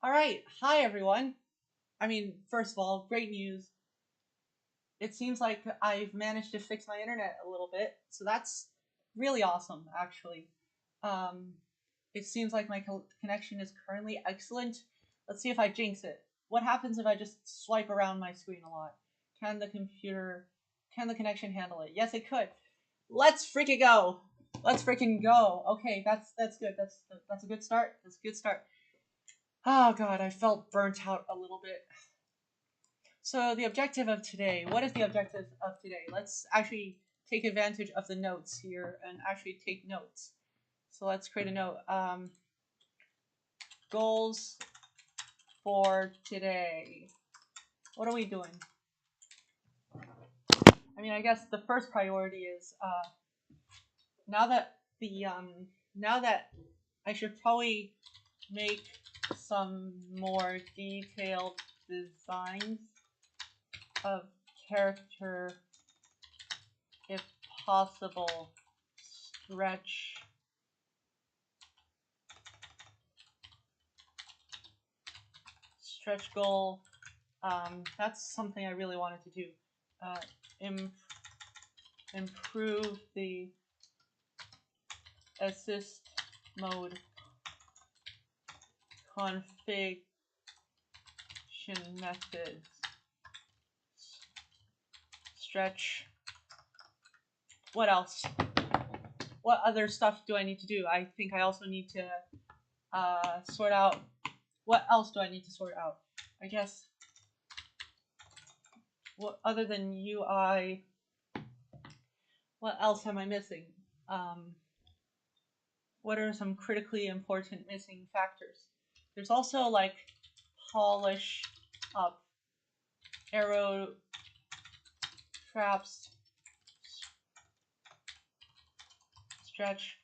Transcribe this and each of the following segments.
All right. Hi, everyone. First of all, great news. It seems like I've managed to fix my internet a little bit, so that's really awesome, actually. Um, it seems like my connection is currently excellent. Let's see if I jinx it. What happens if I just swipe around my screen a lot? Can the computer, can the connection handle it? Yes, it could. Let's freaking go. Let's freaking go. Okay, that's good. That's a good start. That's a good start. Oh god, I felt burnt out a little bit. So the objective of today, what is the objective of today? Let's actually take advantage of the notes here and actually take notes. So let's create a note. Goals for today. What are we doing? I guess the first priority is now that I should probably make some more detailed designs of character, if possible. Stretch goal. That's something I really wanted to do. Improve the assist mode configuration methods. Stretch. What else? What other stuff do I need to do? I think I also need to sort out. What else do I need to sort out? I guess. What other than UI? What else am I missing? What are some critically important missing factors? There's also like polish up, arrow traps, stretch.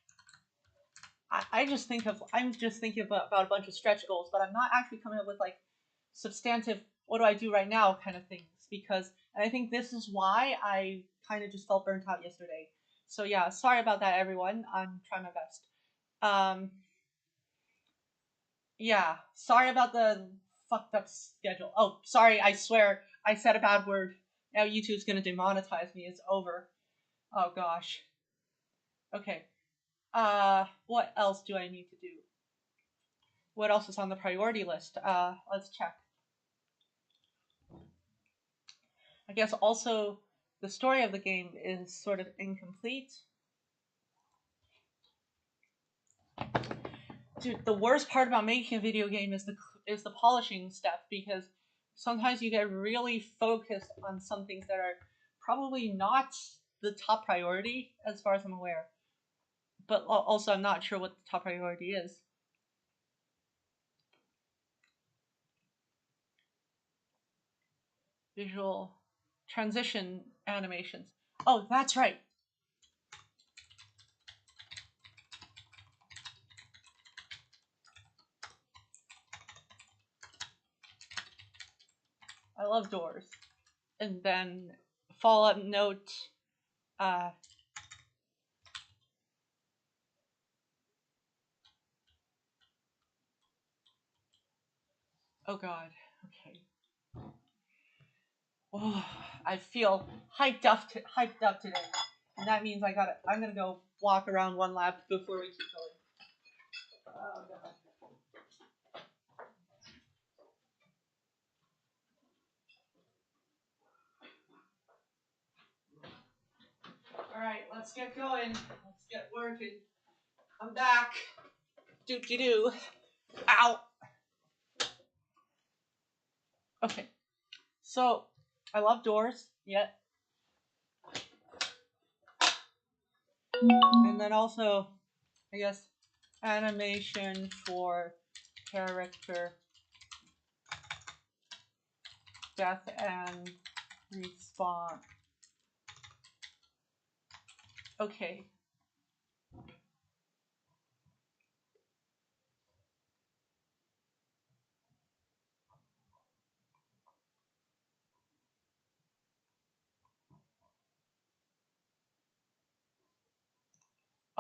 I'm just thinking about a bunch of stretch goals, but I'm not actually coming up with like substantive what do I do right now kind of things, because and I think this is why I kind of just felt burnt out yesterday. So yeah, sorry about that, everyone. I'm trying my best. Yeah, sorry about the fucked up schedule. Oh, sorry, I swear I said a bad word. Now YouTube's gonna demonetize me. It's over. Oh gosh. Okay. What else do I need to do? What else is on the priority list? Let's check. I guess also the story of the game is sort of incomplete. Dude, the worst part about making a video game is the polishing step, because sometimes you get really focused on some things that are probably not the top priority as far as I'm aware. But also I'm not sure what the top priority is. Visual transition animations. Oh, that's right. I love doors. And then follow-up note. Oh god. Okay. Oh, I feel hyped up today, and that means I'm gonna go walk around one lap before we keep going. Oh god. All right, let's get going. Let's get working. I'm back. Doop de doo. Ow. Okay. So I love doors. Yet. And then also, I guess, animation for character death and respawn. Okay.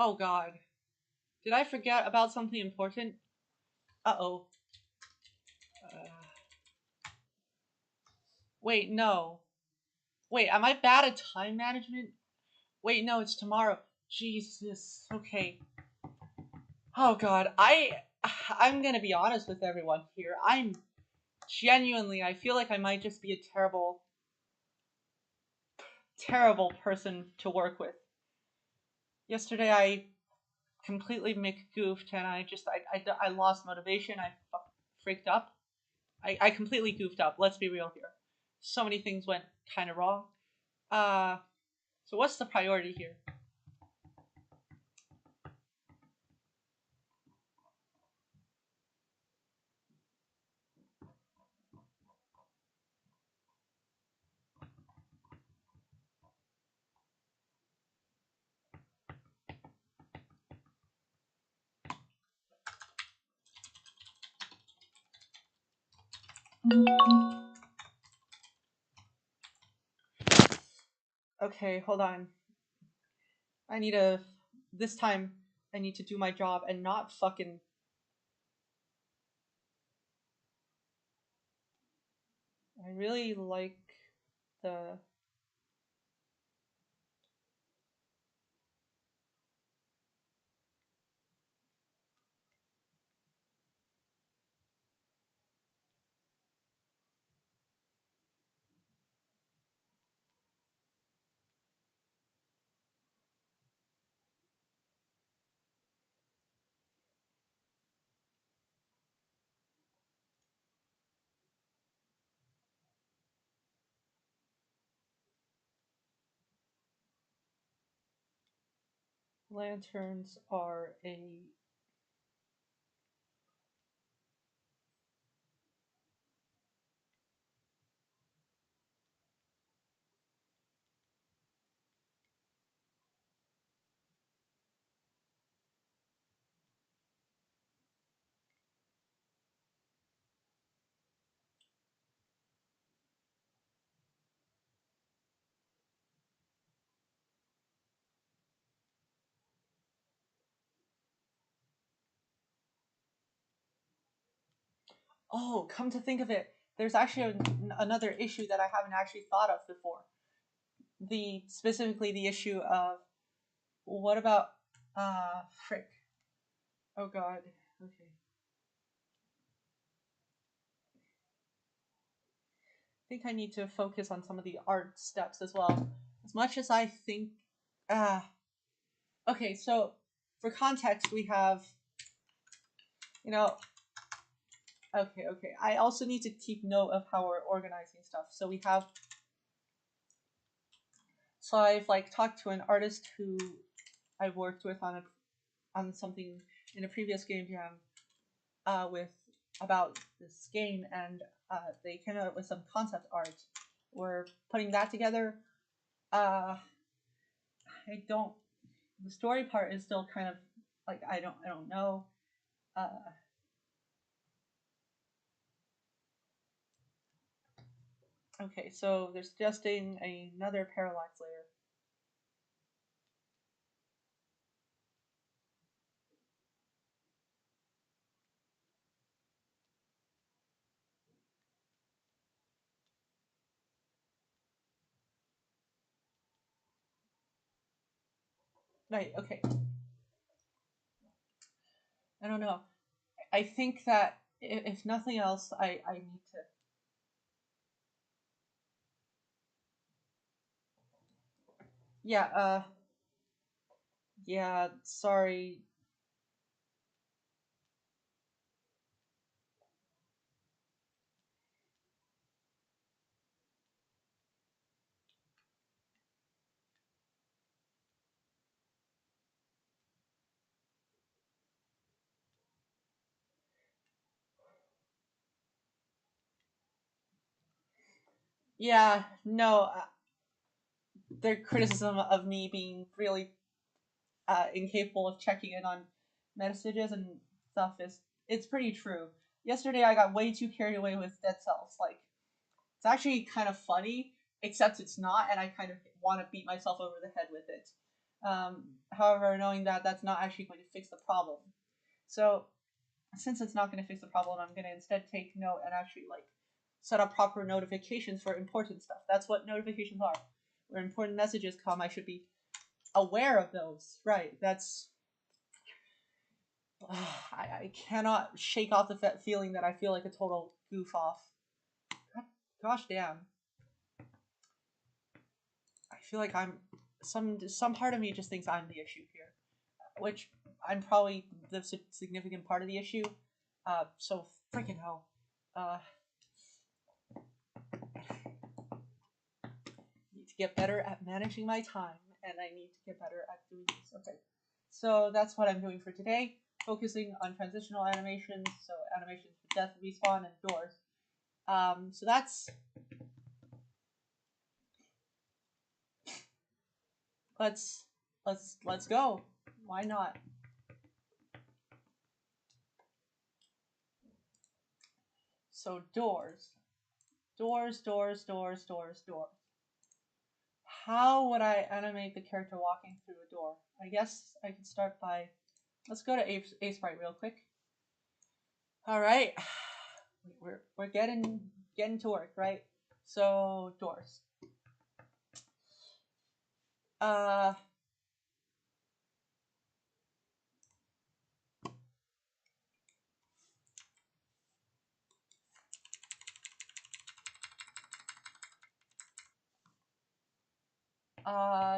Oh god. Did I forget about something important? Uh-oh. Wait, no. Wait, am I bad at time management? Wait, no, it's tomorrow. Jesus. Okay. Oh god, I'm gonna be honest with everyone here. I'm genuinely, I feel like I might just be a terrible person to work with. Yesterday I completely goofed and I lost motivation. I freaked up. I completely goofed up. Let's be real here. So many things went kind of wrong. Uh, so what's the priority here? Okay, hold on. I need to. This time, I need to do my job and not fucking. I really like the. Lanterns are a. Oh, come to think of it, there's actually another issue that I haven't actually thought of before. Specifically the issue of what about frick. Oh god. Okay. I think I need to focus on some of the art steps as well. As much as I think uh okay, so for context we have, you know, okay. I also need to keep note of how we're organizing stuff. So I've like talked to an artist who I worked with on something in a previous game jam with about this game, and they came up with some concept art. We're putting that together. Uh, I don't. The story part is still kind of like I don't know. Uh, okay, so they're suggesting another parallax layer. Right. Okay. I don't know. I think that if nothing else, I need to. Yeah. Yeah. Sorry. Yeah. No. Their criticism of me being really incapable of checking in on messages and stuff is it's pretty true. Yesterday I got way too carried away with Dead Cells. Like it's actually kind of funny, except it's not, and I kind of want to beat myself over the head with it. However, knowing that that's not actually going to fix the problem, so since it's not going to fix the problem, I'm going to instead take note and actually like set up proper notifications for important stuff. That's what notifications are. Where important messages come, I should be aware of those. Right, that's... I cannot shake off the feeling that I feel like a total goof off. Gosh damn. I feel like I'm... Some part of me just thinks I'm the issue here. Which I'm probably the significant part of the issue. So freaking hell. Need to get better at managing my time, and I need to get better at doing this. Okay, so that's what I'm doing for today. Focusing on transitional animations, so animations for death, respawn, and doors. So that's... Let's go. Why not? So doors. Doors. How would I animate the character walking through a door? I guess I can start by... Let's go to Sprite real quick. All right, we're getting to work, right? So doors.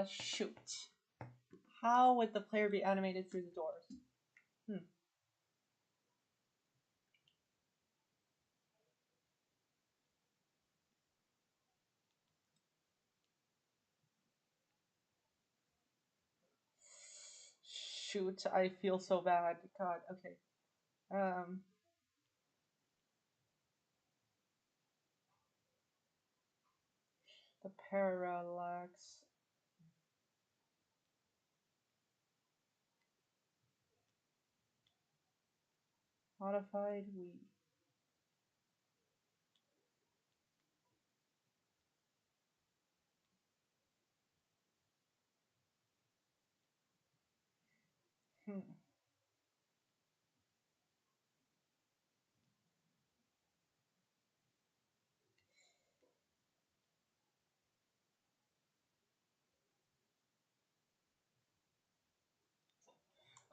Shoot. How would the player be animated through the doors? Shoot, I feel so bad. God, okay. The parallax. Modified we.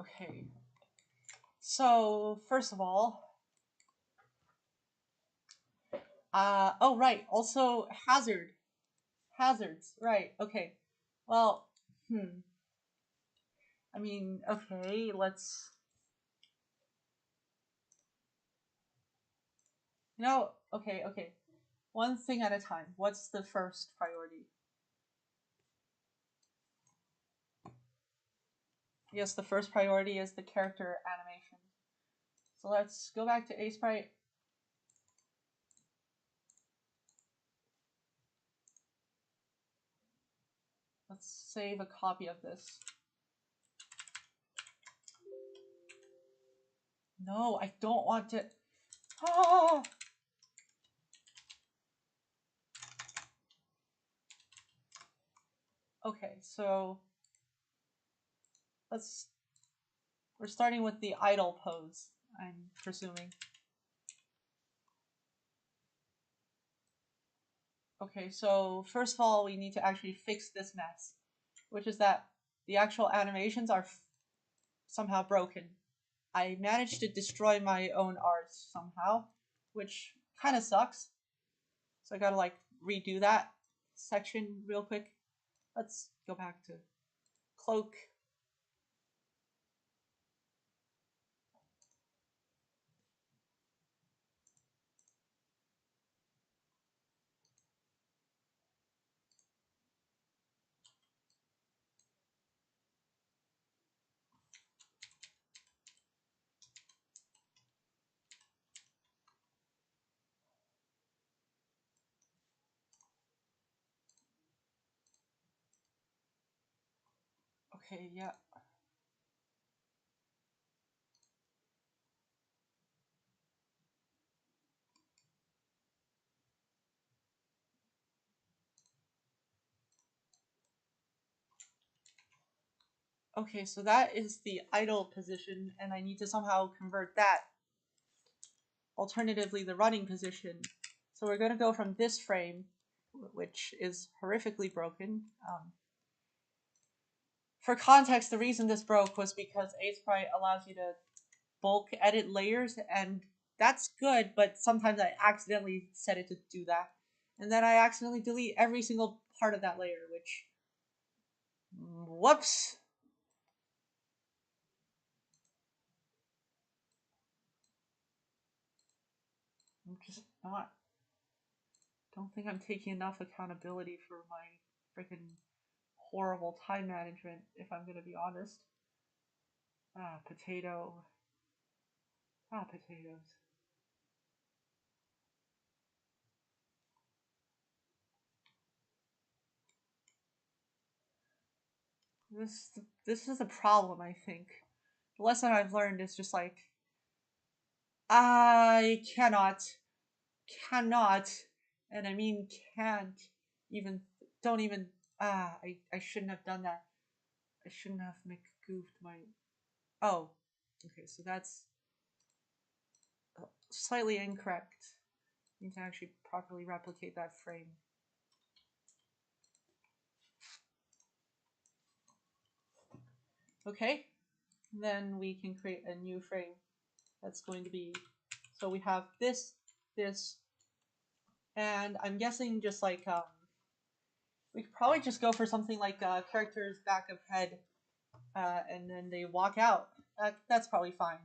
Okay. So, first of all, oh, right. Also, hazards. Right. Okay. Well, I mean, okay, let's... Okay. One thing at a time. What's the first priority? Yes, the first priority is the character animation. So let's go back to Sprite. Let's save a copy of this. No, I don't want to... Ah! Okay, so we're starting with the idle pose, I'm presuming. Okay, so first of all, we need to actually fix this mess, which is that the actual animations are somehow broken. I managed to destroy my own art somehow, which kind of sucks. So I gotta like redo that section real quick. Let's go back to cloak. Okay, yeah. Okay, so that is the idle position, and I need to somehow convert that. Alternatively, the running position. So we're going to go from this frame, which is horrifically broken. For context, the reason this broke was because Sprite allows you to bulk edit layers, and that's good, but sometimes I accidentally set it to do that. And then I accidentally delete every single part of that layer, which, whoops. I'm just not, don't think I'm taking enough accountability for my freaking horrible time management, if I'm gonna be honest. Potato. Potatoes. This is a problem, I think. The lesson I've learned is just like, I cannot, and I mean can't even, don't even, I shouldn't have done that. I shouldn't have goofed my, oh, okay, so that's slightly incorrect. You can actually properly replicate that frame. Okay, then we can create a new frame that's going to be, so we have this, and I'm guessing just like, we could probably just go for something like characters back of head, and then they walk out. That's probably fine.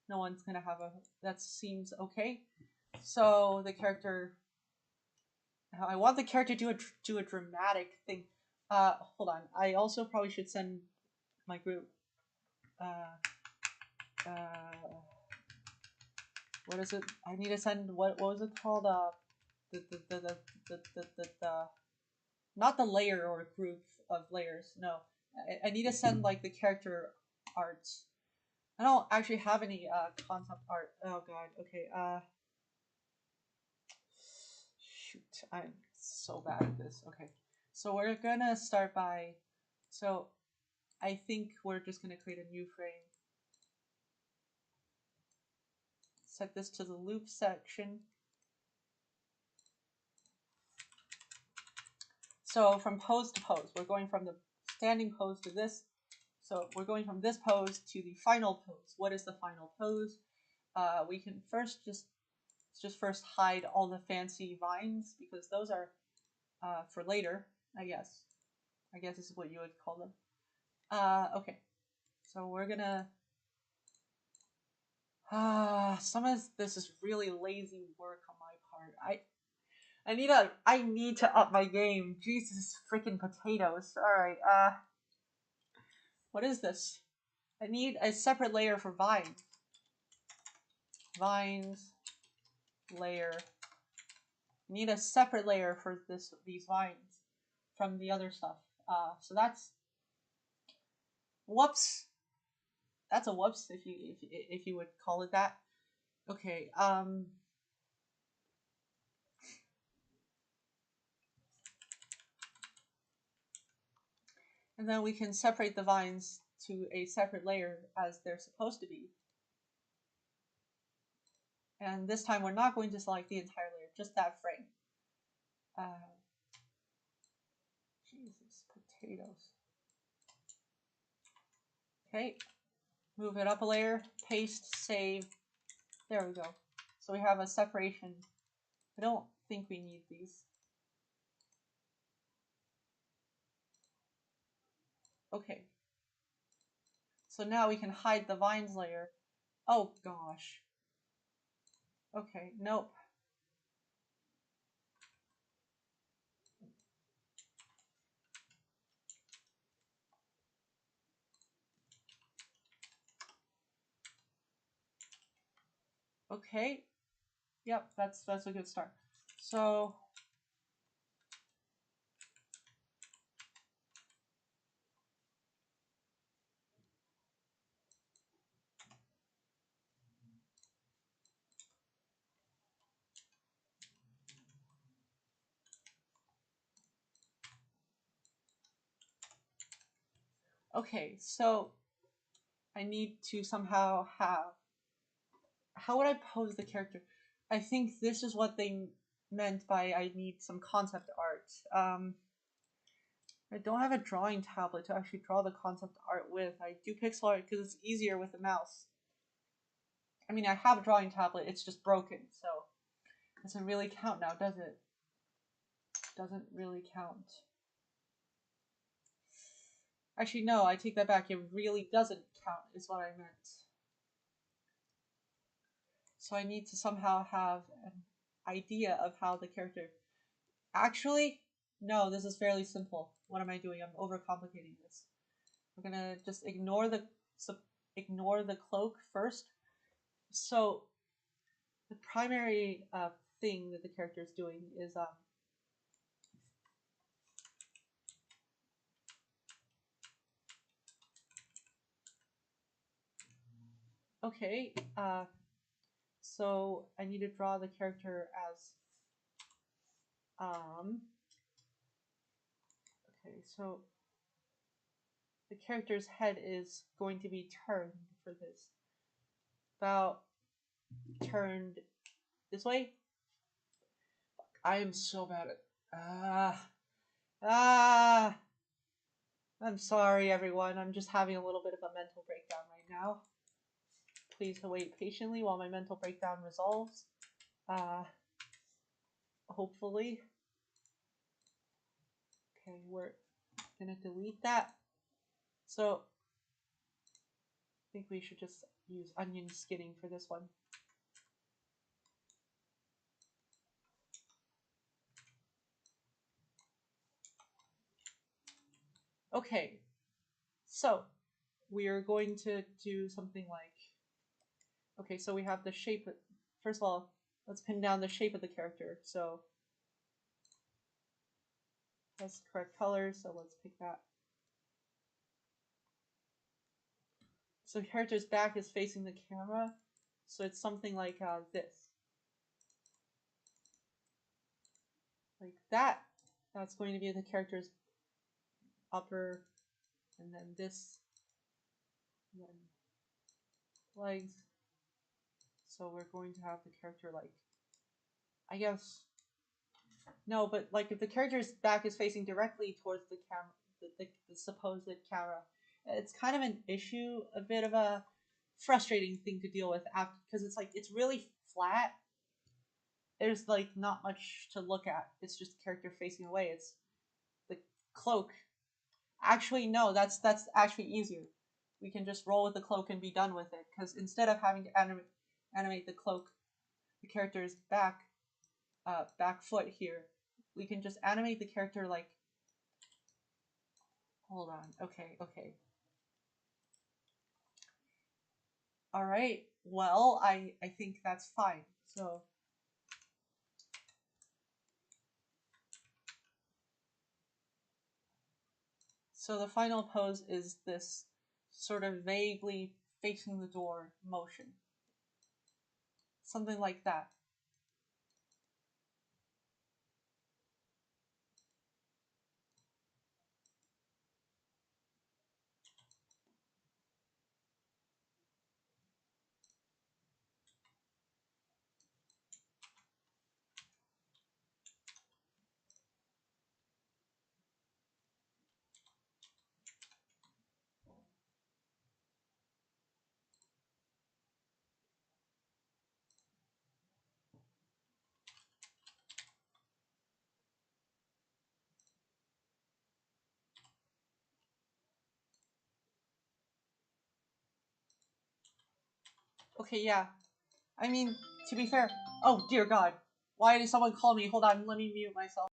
No one's gonna have a, that seems okay. So the character, I want the character to do a dramatic thing. Hold on. I also probably should send my group, what is it? I need to send, what was it called? The not the layer or group of layers. No, I need to send like the character arts. I don't actually have any concept art. Oh god. Okay. Shoot, I'm so bad at this. Okay, so we're gonna start by, so I think we're just gonna create a new frame. Set this to the loop section. So from pose to pose, we're going from the standing pose to this. So we're going from this pose to the final pose. What is the final pose? We can first just first hide all the fancy vines, because those are for later, I guess. I guess this is what you would call them. Okay, so we're gonna, some of this is really lazy work on my part. I need to up my game. Jesus freaking potatoes. Alright, what is this? I need a separate layer for vines. Vines layer. I need a separate layer for these vines from the other stuff. So that's, whoops. That's a whoops, if you would call it that. Okay. And then we can separate the vines to a separate layer as they're supposed to be. And this time we're not going to select the entire layer, just that frame. Jesus, potatoes. Okay, move it up a layer, paste, save. There we go. So we have a separation. I don't think we need these. Okay. So now we can hide the vines layer. Oh gosh. Okay, nope. Okay. Yep, that's a good start. So okay, so I need to somehow have, how would I pose the character? I think this is what they meant by I need some concept art. I don't have a drawing tablet to actually draw the concept art with. I do pixel art because it's easier with the mouse. I mean, I have a drawing tablet, it's just broken, so it doesn't really count now, does it? Doesn't really count. Actually, no, I take that back. It really doesn't count, is what I meant. So I need to somehow have an idea of how the character... Actually, no, this is fairly simple. What am I doing? I'm overcomplicating this. We're gonna just ignore the cloak first. So the primary thing that the character is doing is okay. So I need to draw the character as okay. So the character's head is going to be turned for this. About turned this way. I am so bad at I'm sorry everyone, I'm just having a little bit of a mental breakdown right now. Please wait patiently while my mental breakdown resolves. Hopefully. Okay, we're gonna delete that. So I think we should just use onion skinning for this one. Okay, so we are going to do something like, okay, so we have the shape. First of all, let's pin down the shape of the character. So that's the correct color, so let's pick that. So the character's back is facing the camera, so it's something like this. Like that. That's going to be the character's upper, and then this, and then legs. So we're going to have the character like, I guess, no, but like if the character's back is facing directly towards the camera, the supposed camera, it's kind of an issue, a bit of a frustrating thing to deal with after, because it's like, it's really flat. There's like not much to look at. It's just the character facing away. It's the cloak. Actually, no, that's actually easier. We can just roll with the cloak and be done with it, because instead of having to animate the cloak, the character's back foot here, we can just animate the character like, hold on, okay. All right, well, I think that's fine. So the final pose is this sort of vaguely facing the door motion. Something like that. Okay, yeah. I mean, to be fair, oh dear God, why did someone call me? Hold on, let me mute myself.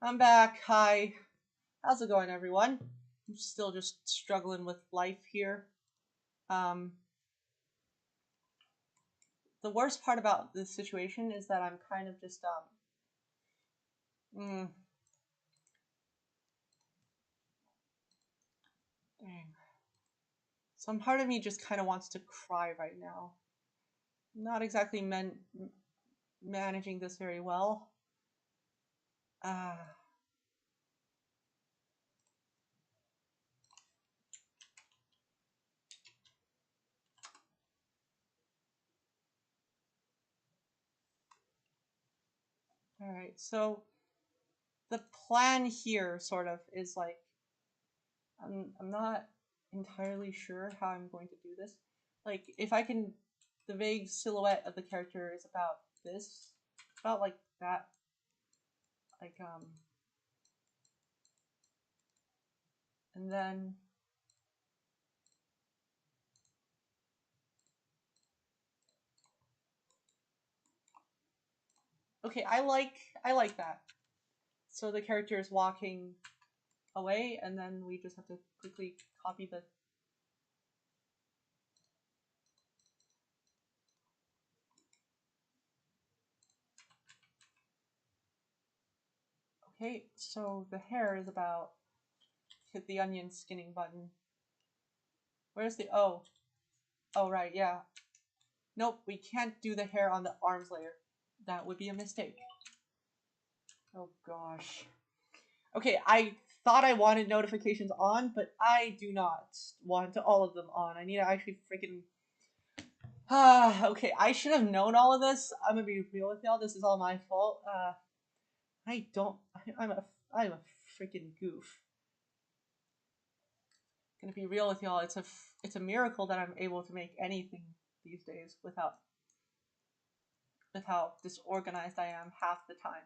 I'm back. Hi. How's it going, everyone? I'm still just struggling with life here. Um, the worst part about this situation is that I'm kind of just mm, dang. Some part of me just kind of wants to cry right now. I'm not exactly managing this very well. Ah, all right. So the plan here, sort of, is like I'm not entirely sure how I'm going to do this. Like, if I can, the vague silhouette of the character is about this, about like that, like and then okay, I like that. So the character is walking away, and then we just have to quickly copy the. Okay, so the hair is about hit the onion skinning button. Where's the oh? Oh right, yeah. Nope, we can't do the hair on the arms layer. That would be a mistake. Oh gosh. Okay, I thought I wanted notifications on, but I do not want all of them on. I need to actually freaking. Okay, I should have known all of this. I'm gonna be real with y'all. This is all my fault. I don't. I'm a freaking goof. Gonna be real with y'all. It's a miracle that I'm able to make anything these days with how disorganized I am half the time.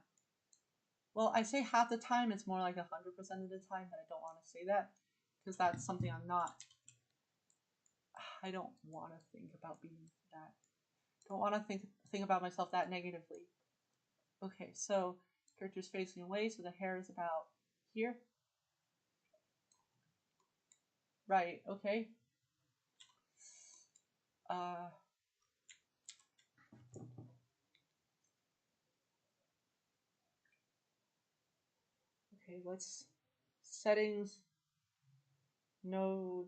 Well, I say half the time. It's more like 100% of the time, but I don't want to say that because that's something I'm not. I don't want to think about being that. Don't want to think about myself that negatively. Okay, so character's facing away, so the hair is about here. Right. Okay. Uh. Okay. Let's settings notification.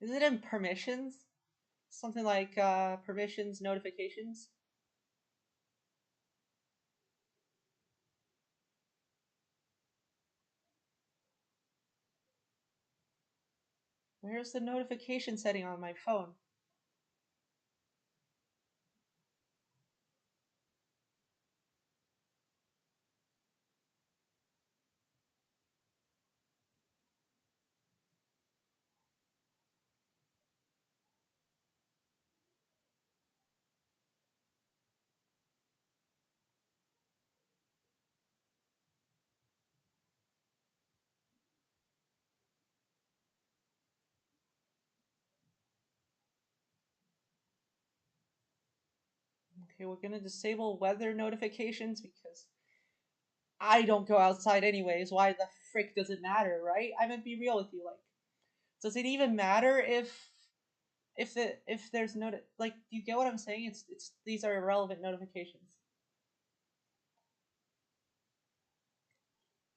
Is it in permissions? Something like permissions notifications. Where's the notification setting on my phone? Okay, we're gonna disable weather notifications because I don't go outside anyways. Why the frick does it matter, right? I'm gonna be real with you. Like, does it even matter if there's no like? Do you get what I'm saying? It's these are irrelevant notifications.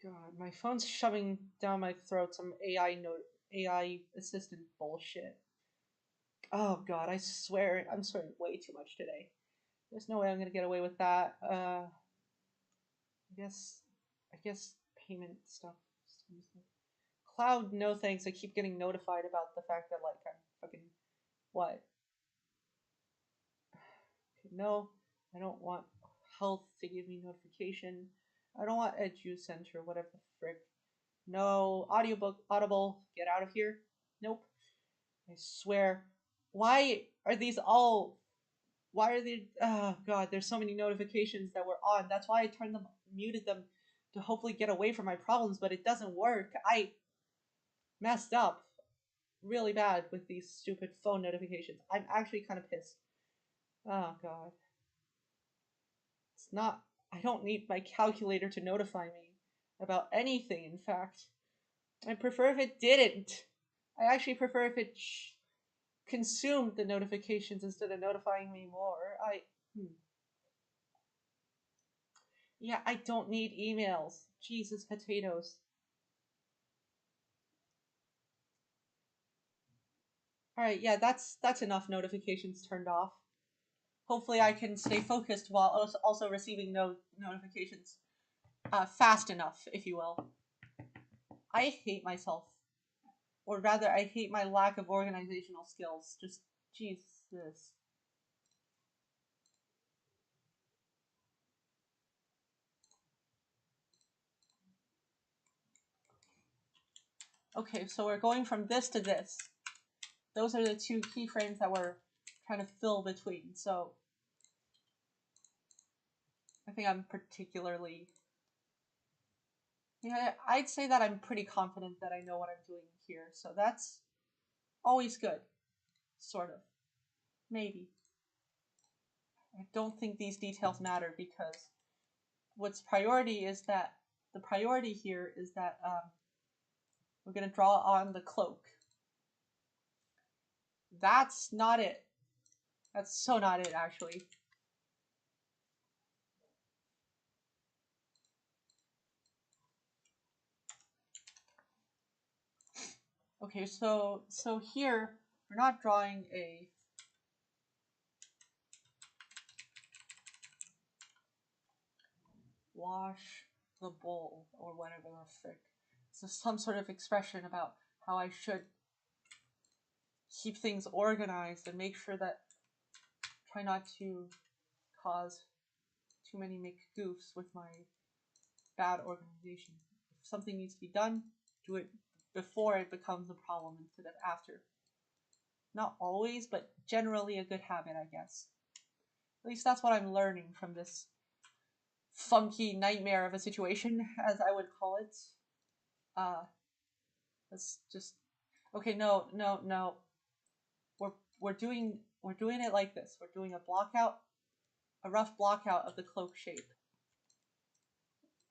God, my phone's shoving down my throat some AI assistant bullshit. Oh God, I swear I'm swearing way too much today. There's no way I'm gonna get away with that. I guess payment stuff. Cloud, no thanks. I keep getting notified about the fact that like I'm fucking what? Okay, no, I don't want health to give me notification. I don't want Edu Center, whatever the frick. No, audiobook, Audible, get out of here. Nope. I swear. Why are these all? Why are they? Oh God, there's so many notifications that were on. That's why I turned them, muted them, to hopefully get away from my problems, but it doesn't work. I messed up. really bad with these stupid phone notifications. I'm actually kind of pissed. Oh god. It's not. I don't need my calculator to notify me about anything, in fact. I prefer if it didn't. I actually prefer if it consumed the notifications instead of notifying me more. Yeah, I don't need emails. Jesus potatoes. Alright, yeah, that's enough notifications turned off. Hopefully I can stay focused while also receiving no notifications fast enough, if you will. I hate myself. Or rather, I hate my lack of organizational skills. Just, Jesus. Okay, so we're going from this to this. Those are the two keyframes that we're trying to fill between. So I think I'm particularly... Yeah, I'd say that I'm pretty confident that I know what I'm doing here. So that's always good. Sort of. Maybe. I don't think these details matter because what's priority is that the priority here is that we're going to draw on the cloak. That's not it. That's so not it, actually. Okay, so here we're not drawing a wash the bowl or whatever the frick. So some sort of expression about how I should keep things organized and make sure that try not to cause too many goofs with my bad organization. If something needs to be done, do it before it becomes a problem instead of after. Not always, but generally a good habit, I guess. At least that's what I'm learning from this funky nightmare of a situation, as I would call it. Let's just... Okay, no. We're doing it like this. We're doing a rough block out of the cloak shape.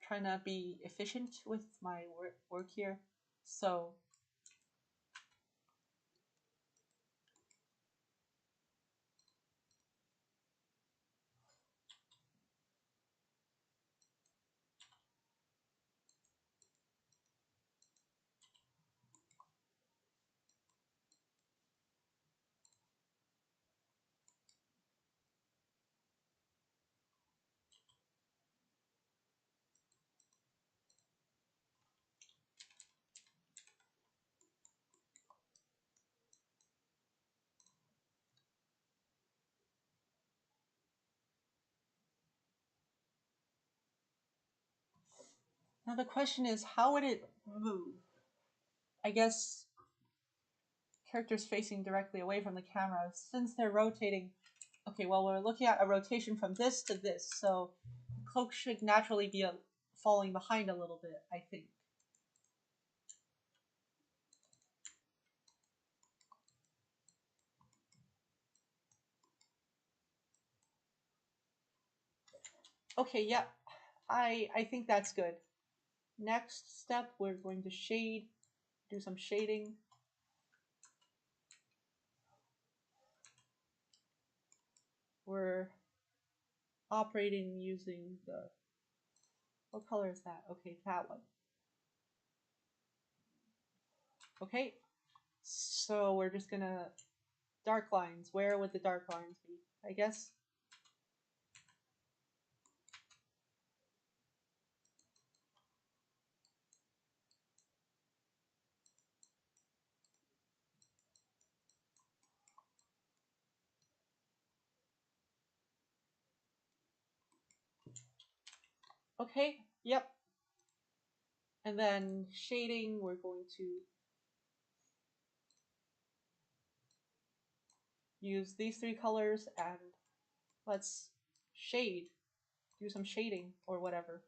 Trying to be efficient with my work here. So now the question is, how would it move? I guess characters facing directly away from the camera, since they're rotating. Okay, well, we're looking at a rotation from this to this, so the cloak should naturally be falling behind a little bit, I think. Okay, yeah, I think that's good. Next step, we're going to do some shading. We're operating using the... What color is that? Okay, that one. Okay, so we're just gonna... Dark lines. Where would the dark lines be? I guess. Okay, yep. And then shading, we're going to use these three colors and let's do some shading or whatever.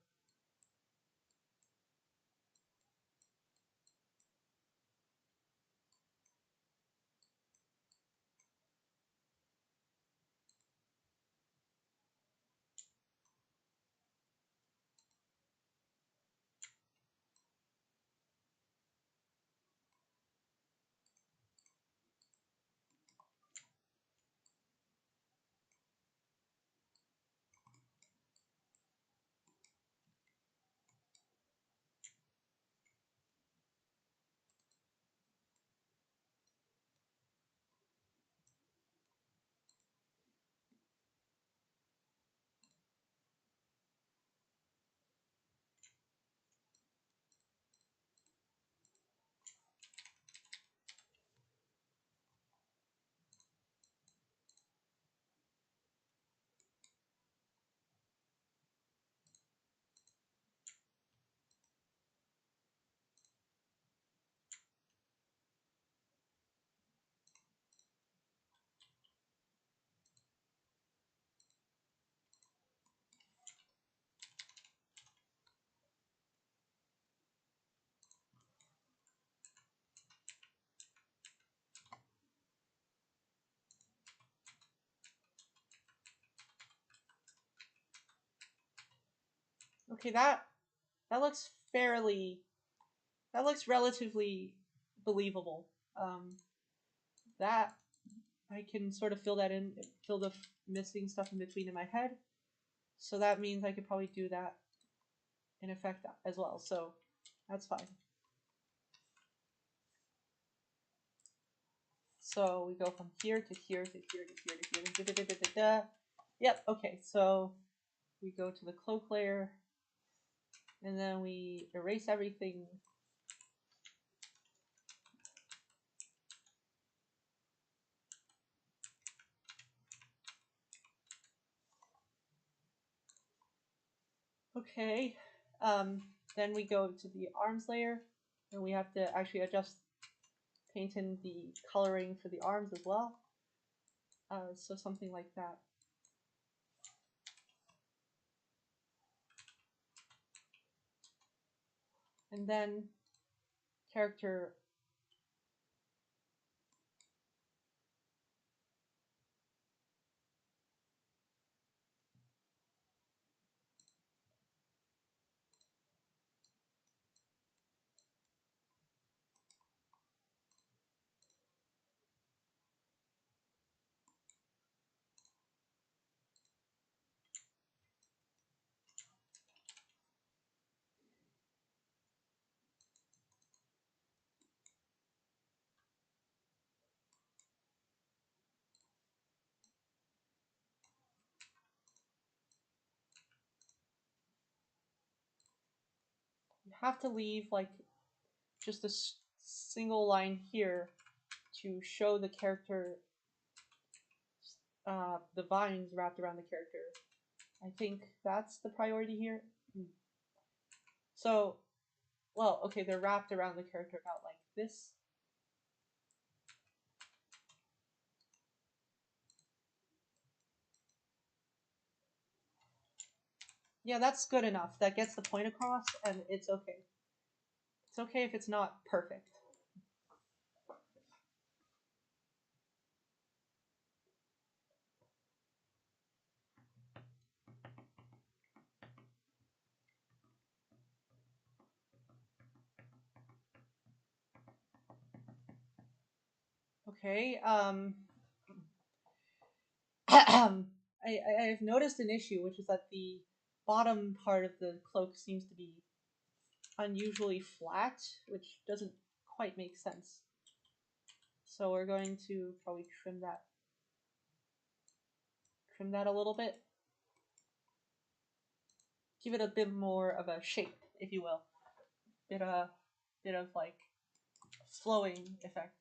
Okay, that looks fairly, that looks relatively believable. That I can sort of fill that in, fill the missing stuff in between in my head. So that means I could probably do that in effect as well. So that's fine. So we go from here to here to here to here to here. Da, da, da, da, da. Yep. Okay. So we go to the cloak layer, and then we erase everything. Okay. Then we go to the arms layer, and we have to actually adjust, paint in the coloring for the arms as well. So something like that. And then character. You have to leave like just a single line here to show the character, the vines wrapped around the character. I think that's the priority here. So, well, okay, they're wrapped around the character about like this. Yeah, that's good enough. That gets the point across, and it's okay. It's okay if it's not perfect. Okay, I've noticed an issue, which is that the bottom part of the cloak seems to be unusually flat, which doesn't quite make sense. So we're going to probably trim that a little bit. Give it a bit more of a shape, if you will. Bit of like flowing effect.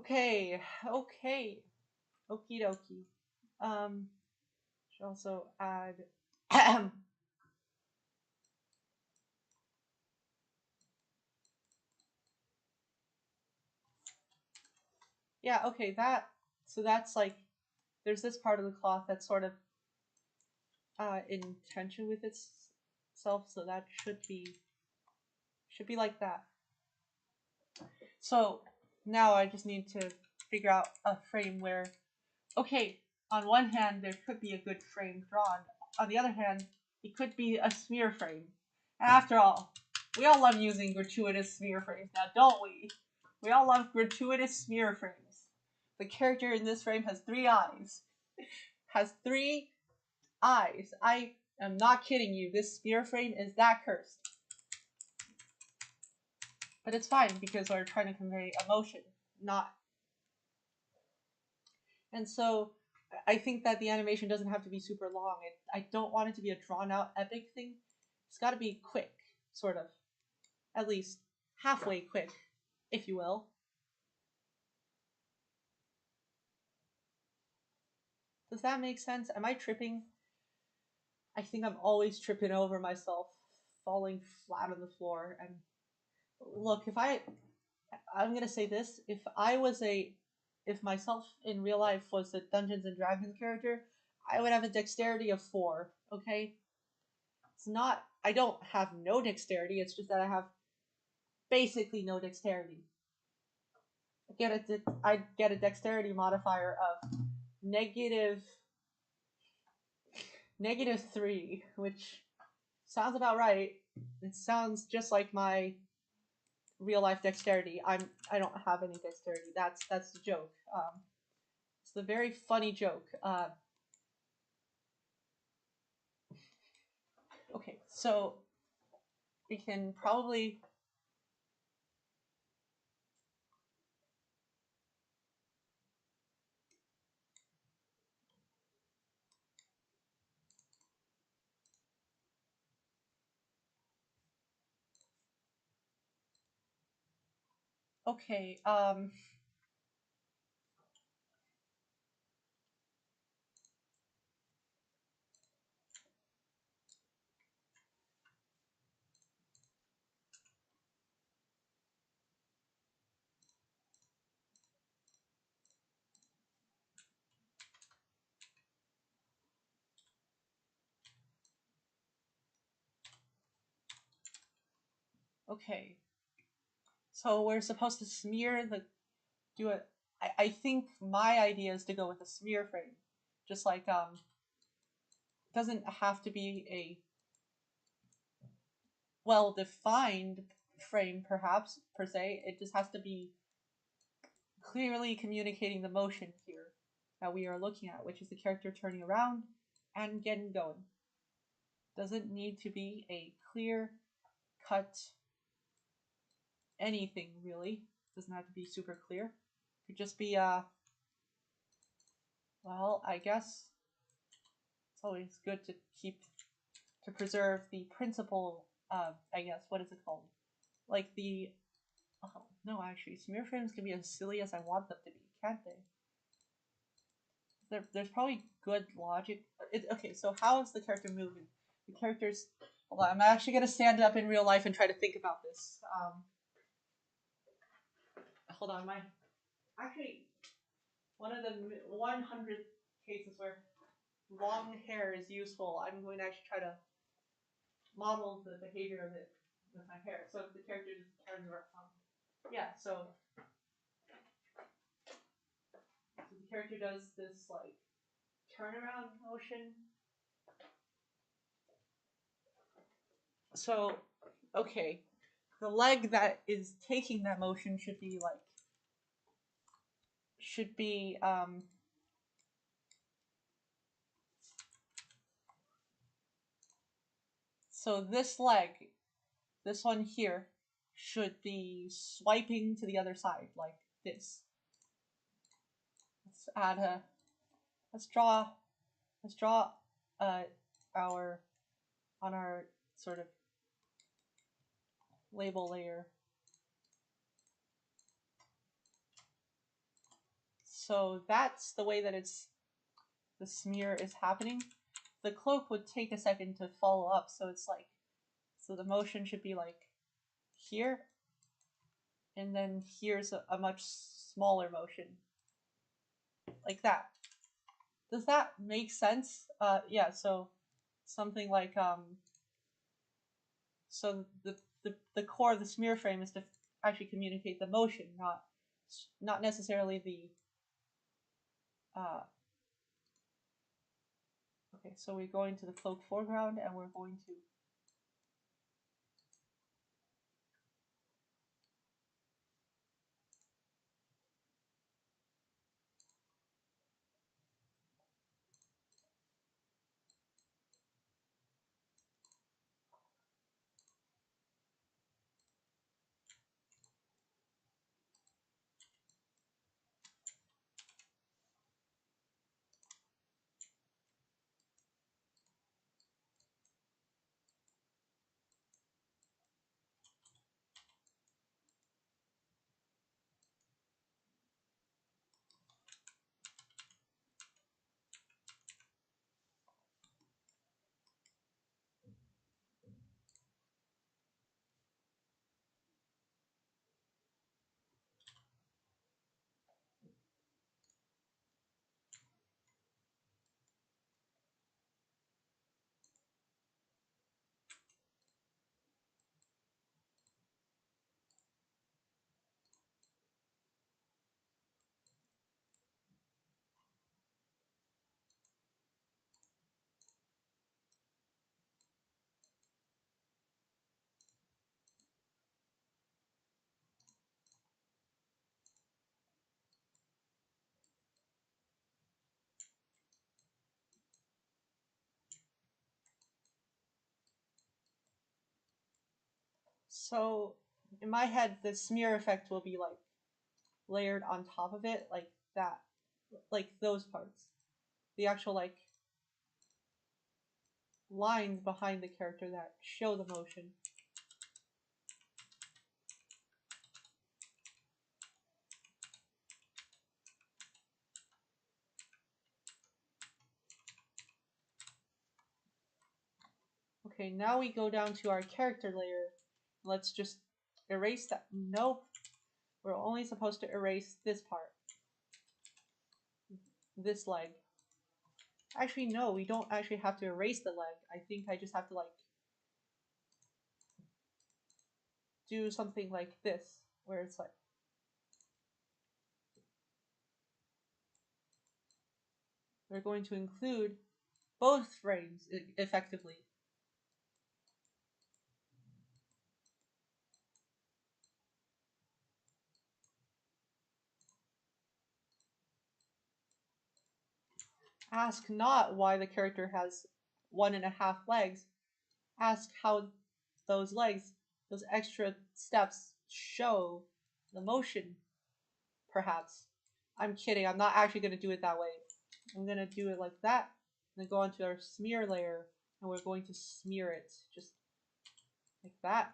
Okay, okay, okie dokie. Should also add. Yeah, okay, so that's like, there's this part of the cloth that's sort of in tension with itself, so that should be like that. So now I just need to figure out a frame where, okay, on one hand there could be a good frame drawn, on the other hand it could be a smear frame. And after all, we all love using gratuitous smear frames now, don't we? We all love gratuitous smear frames. The character in this frame has 3 eyes. Has 3 eyes. I am not kidding you. This smear frame is that cursed. But it's fine because we're trying to convey emotion, not. And so I think that the animation doesn't have to be super long. I don't want it to be a drawn out epic thing. It's got to be quick, sort of. At least halfway quick, if you will. Does that make sense? Am I tripping? I think I'm always tripping over myself, falling flat on the floor. And look, I'm gonna say this: if myself in real life was a Dungeons and Dragons character, I would have a dexterity of 4. Okay, it's not. I don't have no dexterity. It's just that I have basically no dexterity. I get a dexterity modifier of negative -3, which sounds about right. It sounds just like my real life dexterity. I don't have any dexterity. That's the joke. It's the very funny joke. Okay, so we can probably. Okay. Okay. So we're supposed to smear the do it. I think my idea is to go with a smear frame, just like doesn't have to be a well defined frame, perhaps per se. It just has to be clearly communicating the motion here that we are looking at, which is the character turning around and getting going. Doesn't need to be a clear cut anything really. Doesn't have to be super clear. Could just be well, I guess it's always good to preserve the principle of, I guess, what is it called? Like the oh, no, actually, smear frames can be as silly as I want them to be, can't they? There's probably good logic. Okay, so how is the character moving? The character's. Hold on, I'm actually gonna stand up in real life and try to think about this. Hold on, my actually one of the 100 cases where long hair is useful. I'm going to actually try to model the behavior of it with my hair. So if the character just turns around, yeah. So the character does this like turnaround motion. So, okay, the leg that is taking that motion should be so this leg, this one here, should be swiping to the other side like this. Let's add a let's draw uh our on our sort of label layer. So that's the way that the smear is happening. The cloak would take a second to follow up, so it's like, so the motion should be like here, and then here's a much smaller motion, like that. Does that make sense? Yeah, so something like, so the core of the smear frame is to actually communicate the motion, not necessarily the, okay, so we're going to the cloak foreground and we're going to, so in my head, the smear effect will be like layered on top of it, like that, like those parts. The actual like lines behind the character that show the motion. Okay, now we go down to our character layer. Let's just erase that. Nope. We're only supposed to erase this part. This leg. Actually, no, we don't actually have to erase the leg. I think I just have to like do something like this, where it's like, we're going to include both frames effectively. Ask not why the character has 1.5 legs. Ask how those legs, those extra steps, show the motion, perhaps. I'm kidding. I'm not actually going to do it that way. I'm going to do it like that. And then go onto our smear layer, and we're going to smear it just like that.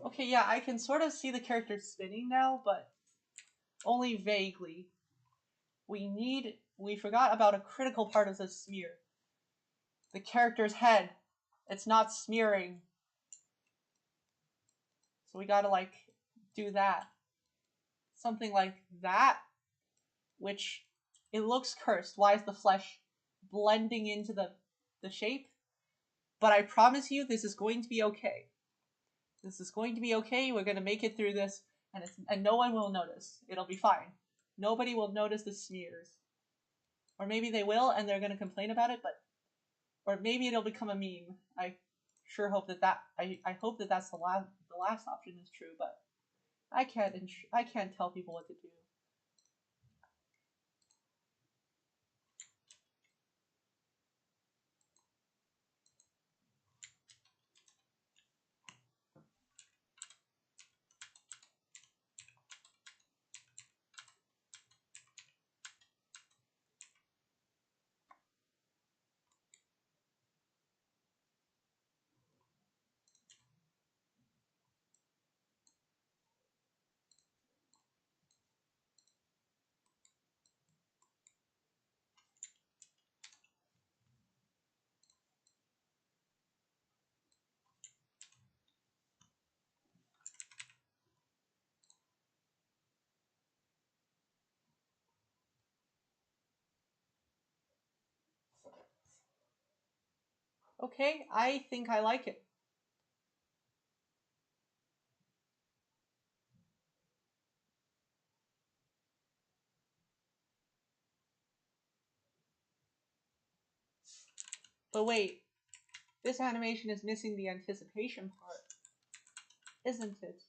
Okay, yeah, I can sort of see the character spinning now, but only vaguely. We forgot about a critical part of the smear. The character's head. It's not smearing. So we gotta, like, do that. Something like that, which it looks cursed. Why is the flesh blending into the shape? But I promise you, this is going to be okay. This is going to be okay. We're gonna make it through this, and no one will notice. It'll be fine. Nobody will notice the smears, or maybe they will, and they're gonna complain about it. But or maybe it'll become a meme. I sure hope I hope that that's the last option is true. But I can't tell people what to do. Okay, I think I like it. But wait, this animation is missing the anticipation part, isn't it?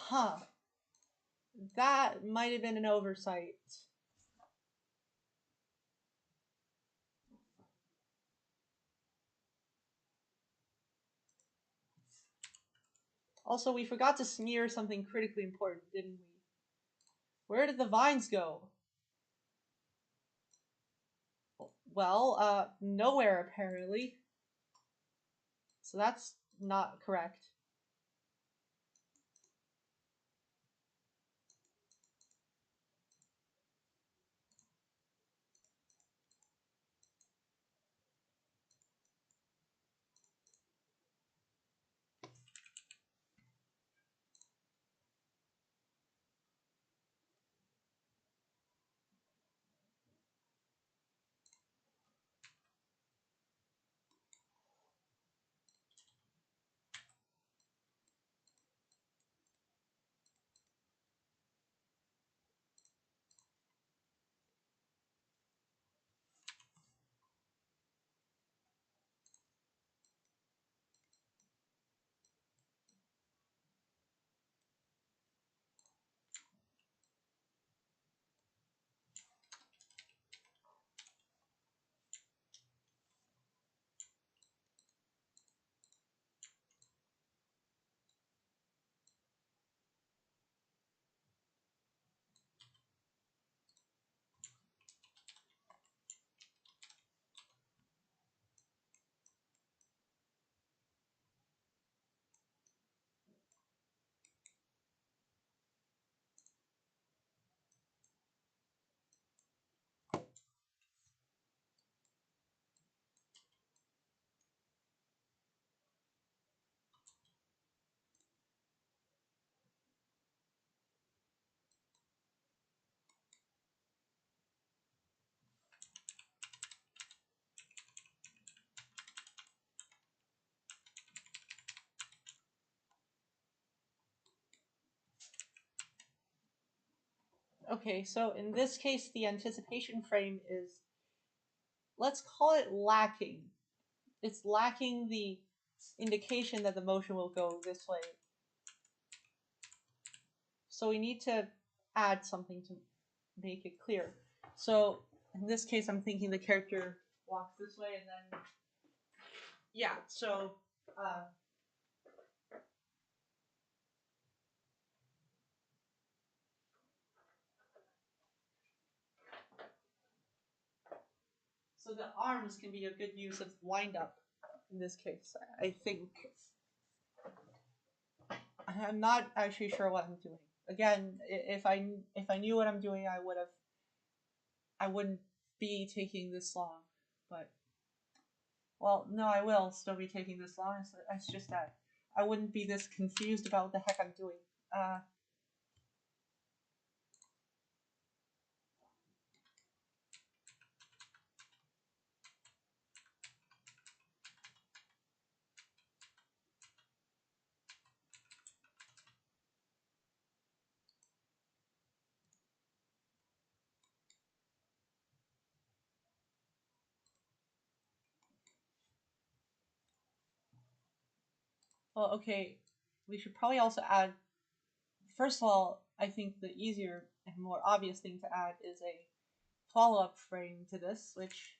Huh. That might have been an oversight. Also, we forgot to smear something critically important, didn't we? Where did the vines go? Well, nowhere apparently. So that's not correct. Okay, so in this case, the anticipation frame is, let's call it lacking. It's lacking the indication that the motion will go this way. So we need to add something to make it clear. So in this case, I'm thinking the character walks this way and then, yeah, so So the arms can be a good use of wind up in this case. I think I'm not actually sure what I'm doing. Again, if I knew what I'm doing, I wouldn't be taking this long. But well, no, I will still be taking this long. It's just that I wouldn't be this confused about what the heck I'm doing. Well, okay, we should probably also add. First of all, I think the easier and more obvious thing to add is a follow-up frame to this, which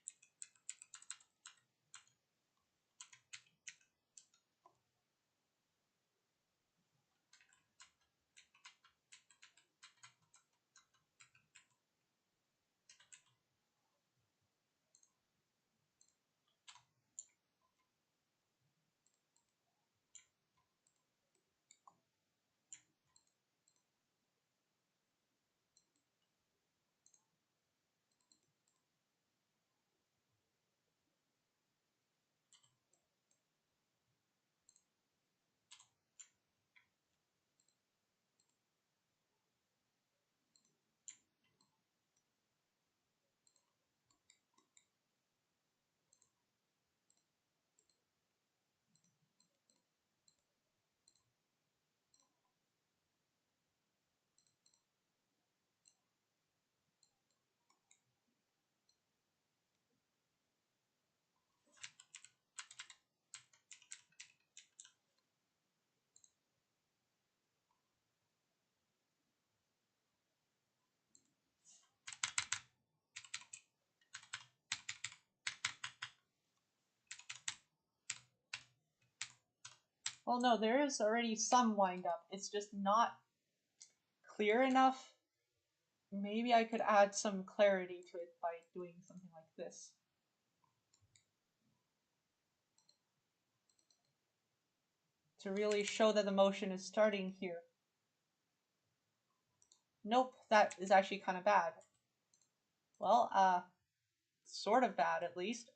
well, no, there is already some wind up. It's just not clear enough. Maybe I could add some clarity to it by doing something like this. To really show that the motion is starting here. Nope, that is actually kind of bad. Well, sort of bad at least.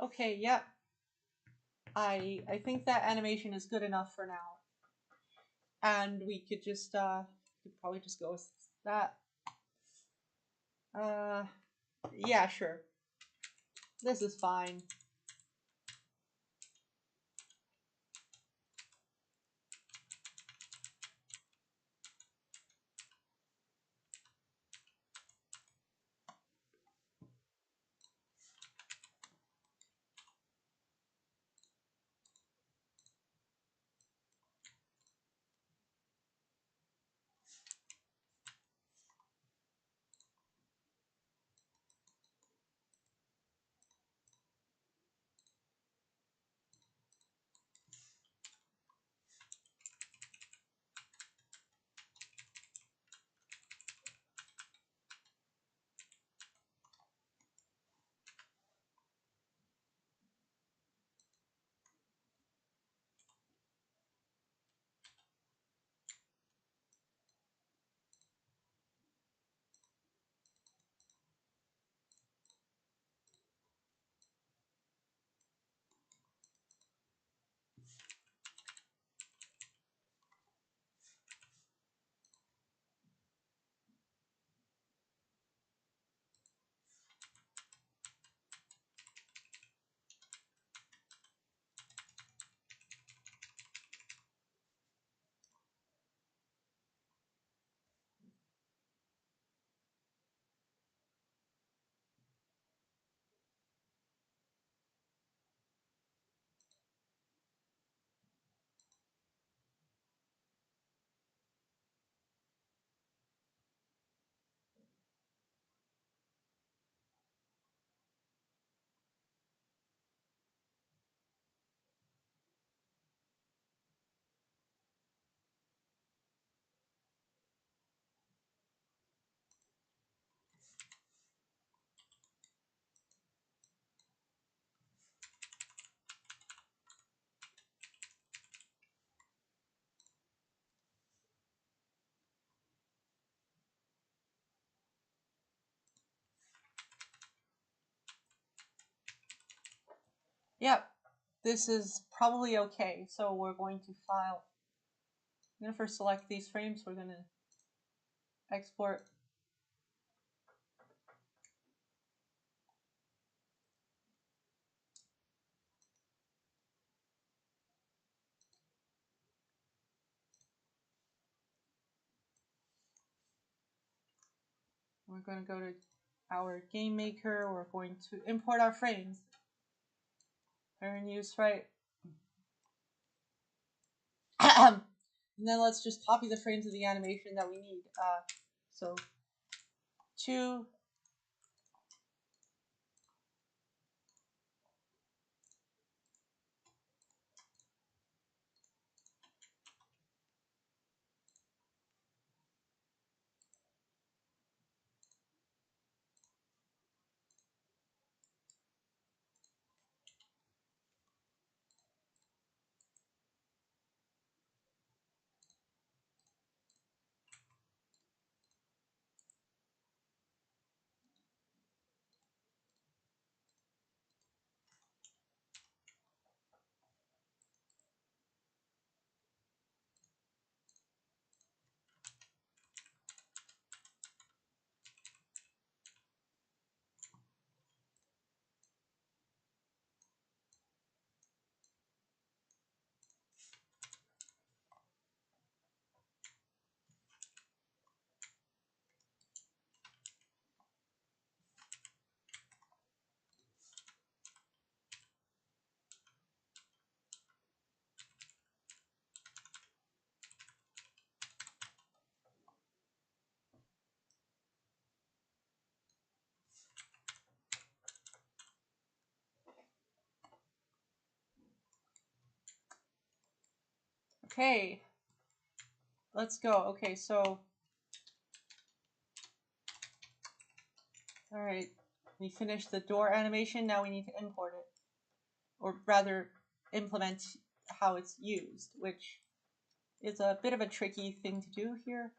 Okay, yeah. I think that animation is good enough for now. And we could just could probably just go with that. Yeah, sure. This is fine. Yep, this is probably okay. So we're going to file. I'm going to first select these frames. We're going to export. We're going to go to our game maker. We're going to import our frames. They're in use, right? And then let's just copy the frames of the animation that we need. So 2. Okay, let's go. Okay, so all right, we finished the door animation. Now we need to import it, or rather, implement how it's used, which is a bit of a tricky thing to do here.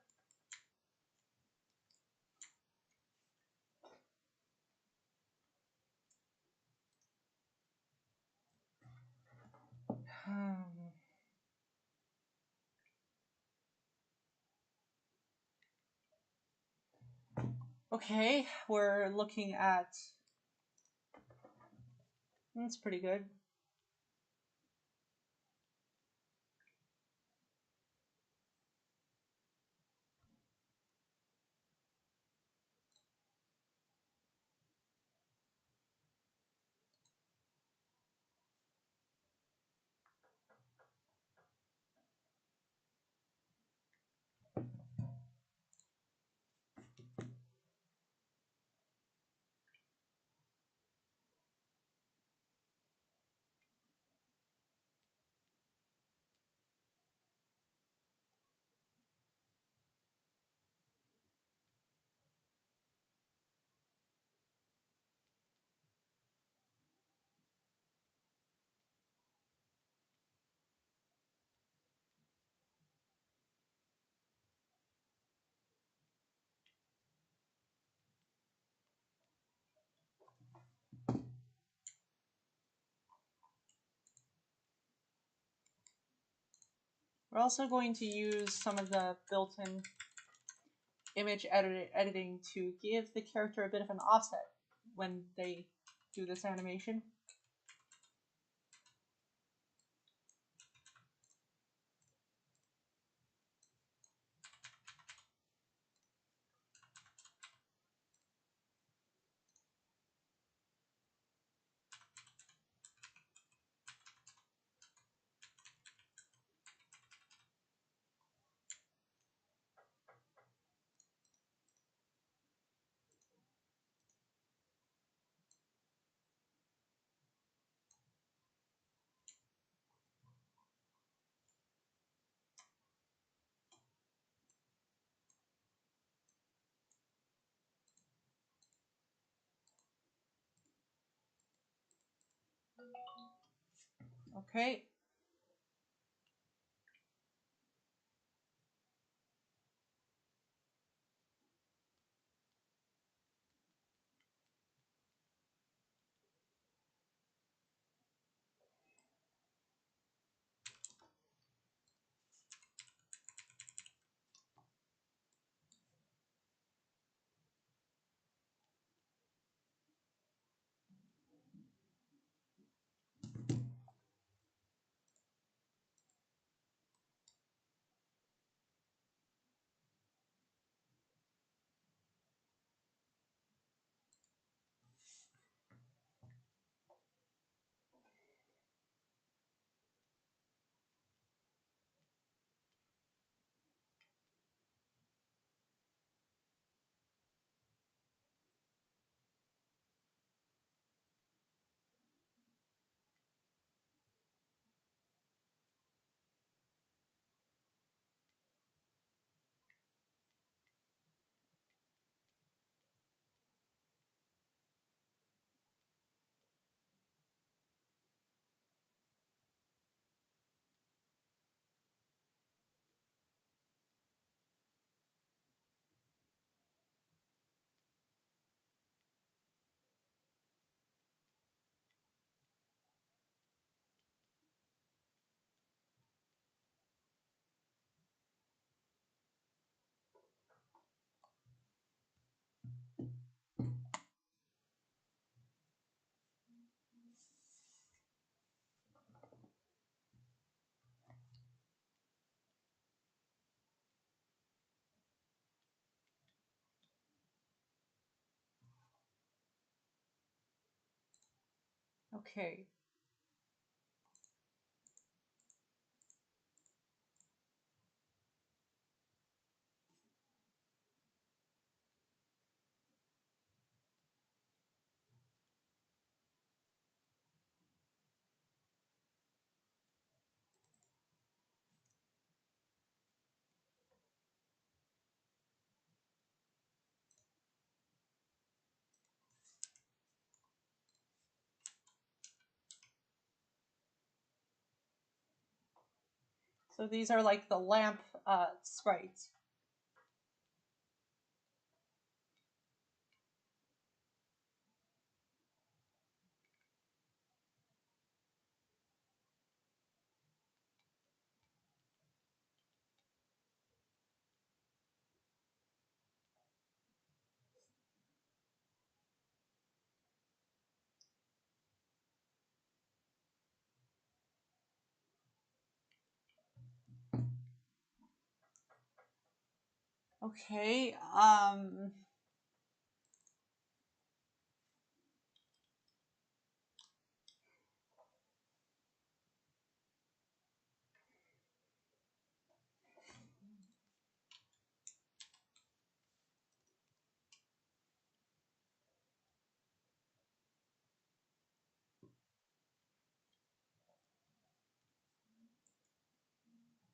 Okay, we're looking at. That's pretty good. We're also going to use some of the built-in image editing to give the character a bit of an offset when they do this animation. Okay. Okay. So these are like the lamp sprites. Okay.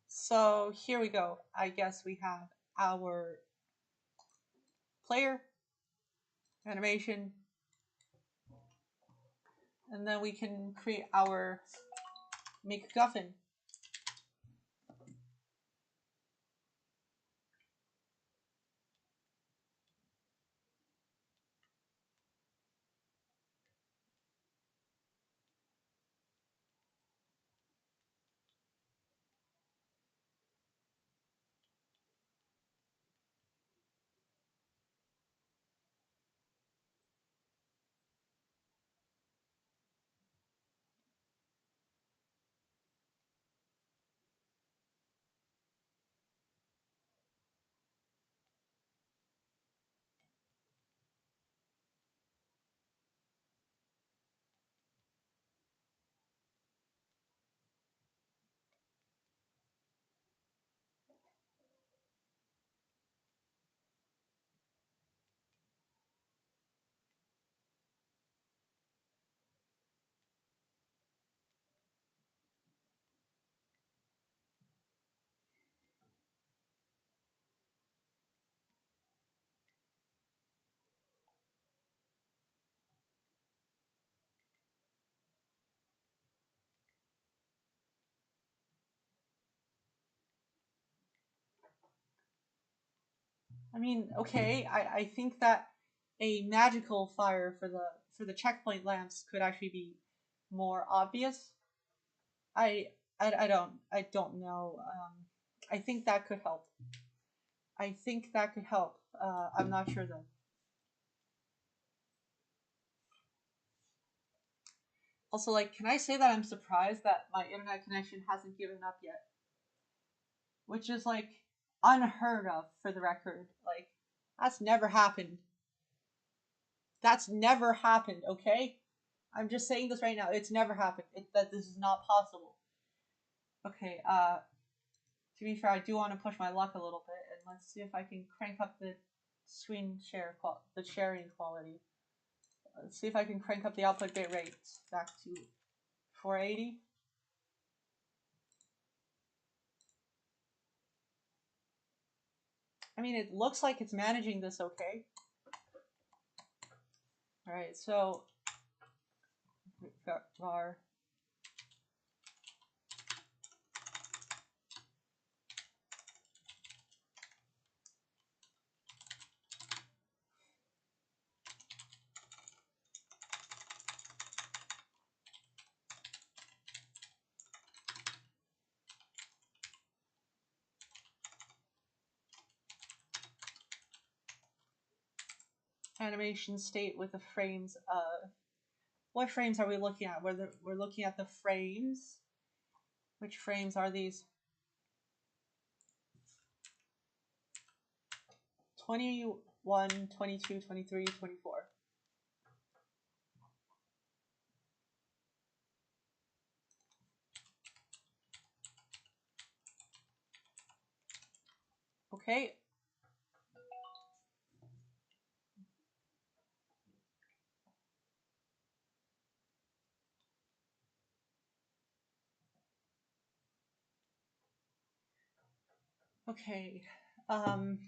So here we go. I guess we have our player animation, and then we can create our MacGuffin. I mean, okay, I think that a magical fire for the checkpoint lamps could actually be more obvious. I I don't know. I think that could help. I think that could help. I'm not sure though. Also, like, can I say that I'm surprised that my internet connection hasn't given up yet? Which is like unheard of for the record. Like, that's never happened. That's never happened. Okay, I'm just saying this right now. It's never happened. That this is not possible. Okay. To be fair, I do want to push my luck a little bit, and let's see if I can crank up the the sharing quality. Let's see if I can crank up the output bit rate back to 480. I mean, it looks like it's managing this okay. All right, so we've got var animation state with the frames of what frames are we looking at? We're looking at the frames. Which frames are these? 21, 22, 23, 24. Okay. Okay. Um,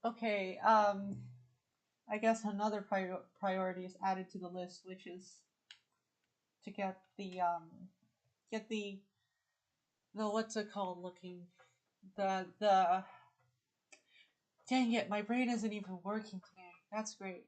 Okay, I guess another priority is added to the list, which is to get the what's it called looking the dang it, my brain isn't even working today. That's great.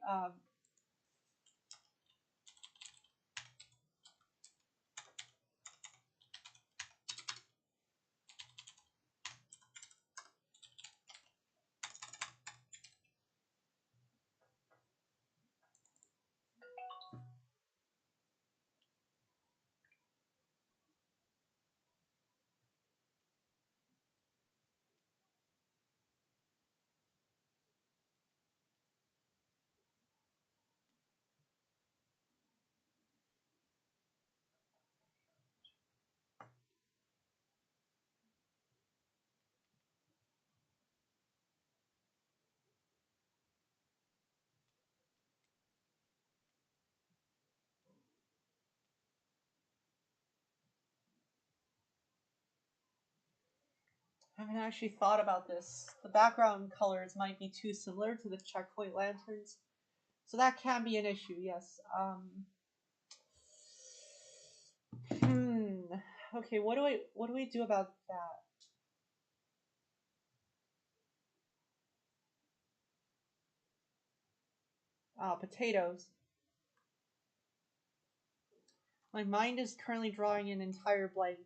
I haven't actually thought about this. The background colors might be too similar to the checkpoint lanterns, so that can be an issue. Yes. Hmm. Okay. What do we do about that? Potatoes. My mind is currently drawing an entire blank.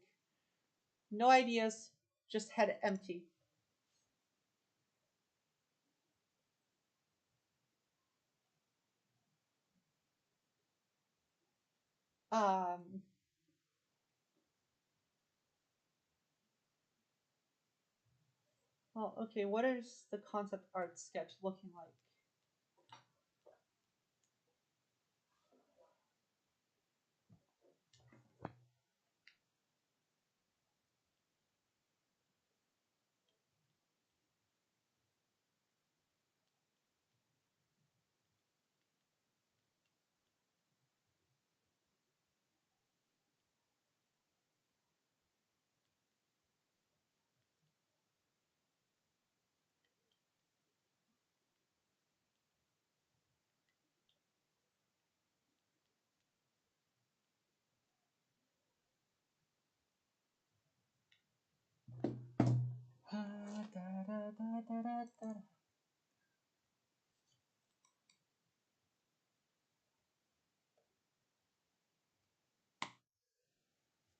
No ideas. Just head empty. Um. Well, okay. What is the concept art sketch looking like?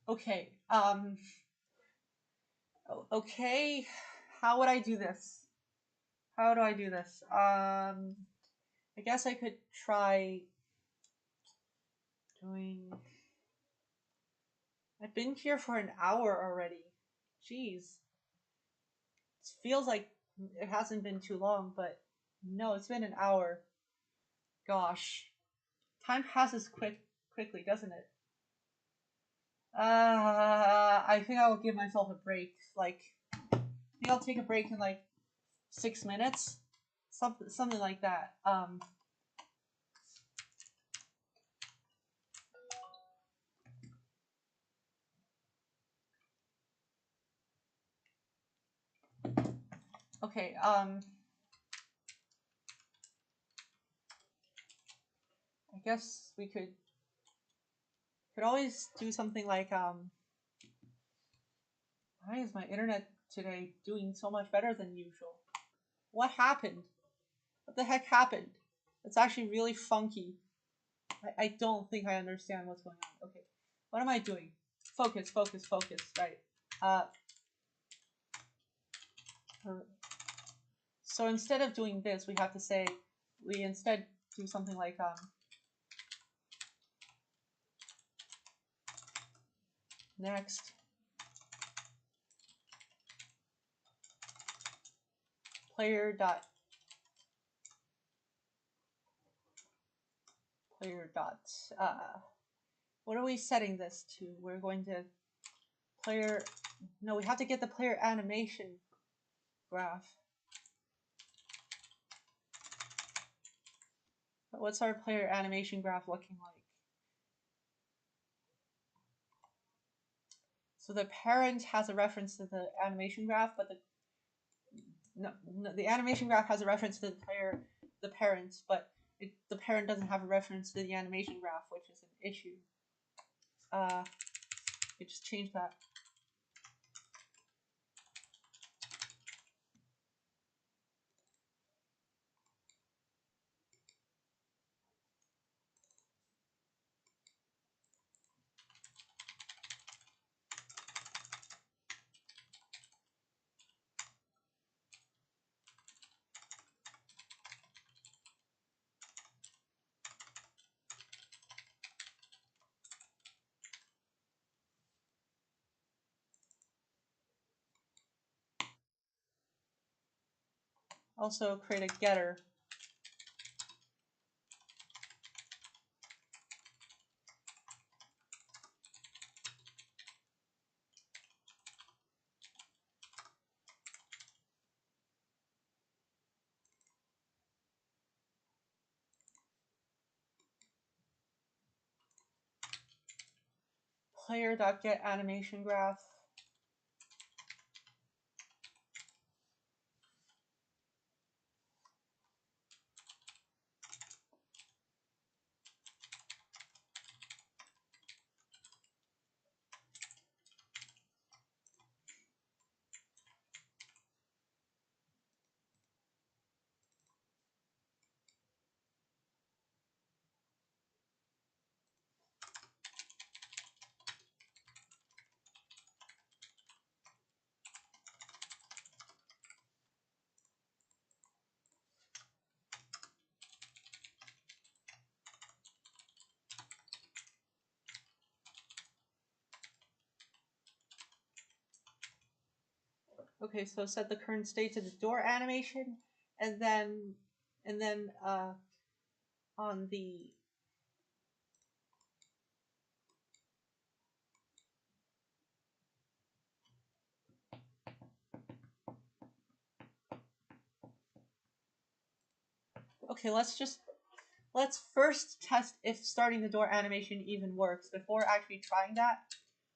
Okay. Okay. How would I do this? How do I do this? I guess I could try doing. I've been here for an hour already. Jeez. It feels like it hasn't been too long, but no, it's been an hour. Gosh. Time passes quickly, doesn't it? I think I will give myself a break. I think I'll take a break in like 6 minutes. Something like that. Okay, I guess we could always do something like why is my internet today doing so much better than usual? What happened? What the heck happened? It's actually really funky. I don't think I understand what's going on. Okay, what am I doing? Focus, focus, focus. Right. Uh, so instead of doing this, we have to say we instead do something like next player dot uh, what are we setting this to? We're going to player. No, we have to get the player animation graph. What's our player animation graph looking like? So the parent has a reference to the animation graph, but no, no, the animation graph has a reference to the parents, but the parent doesn't have a reference to the animation graph, which is an issue. You just change that. Also create a getter. Player.getAnimationGraph. Okay, so set the current state to the door animation, and then on the okay, let's first test if starting the door animation even works before actually trying that.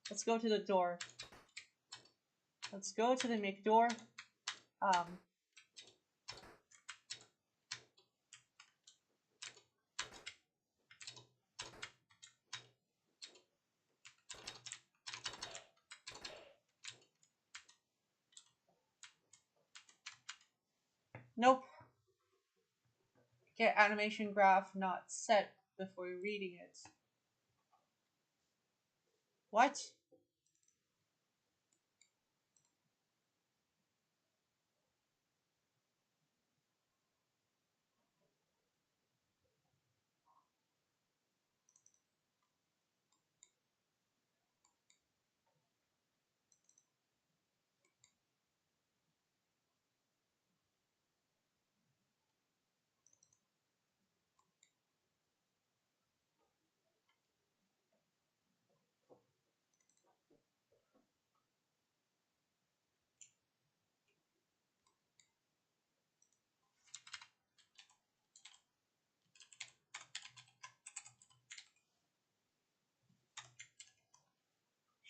Let's go to the door. Let's go to the make door. Nope. Get animation graph not set before reading it. What?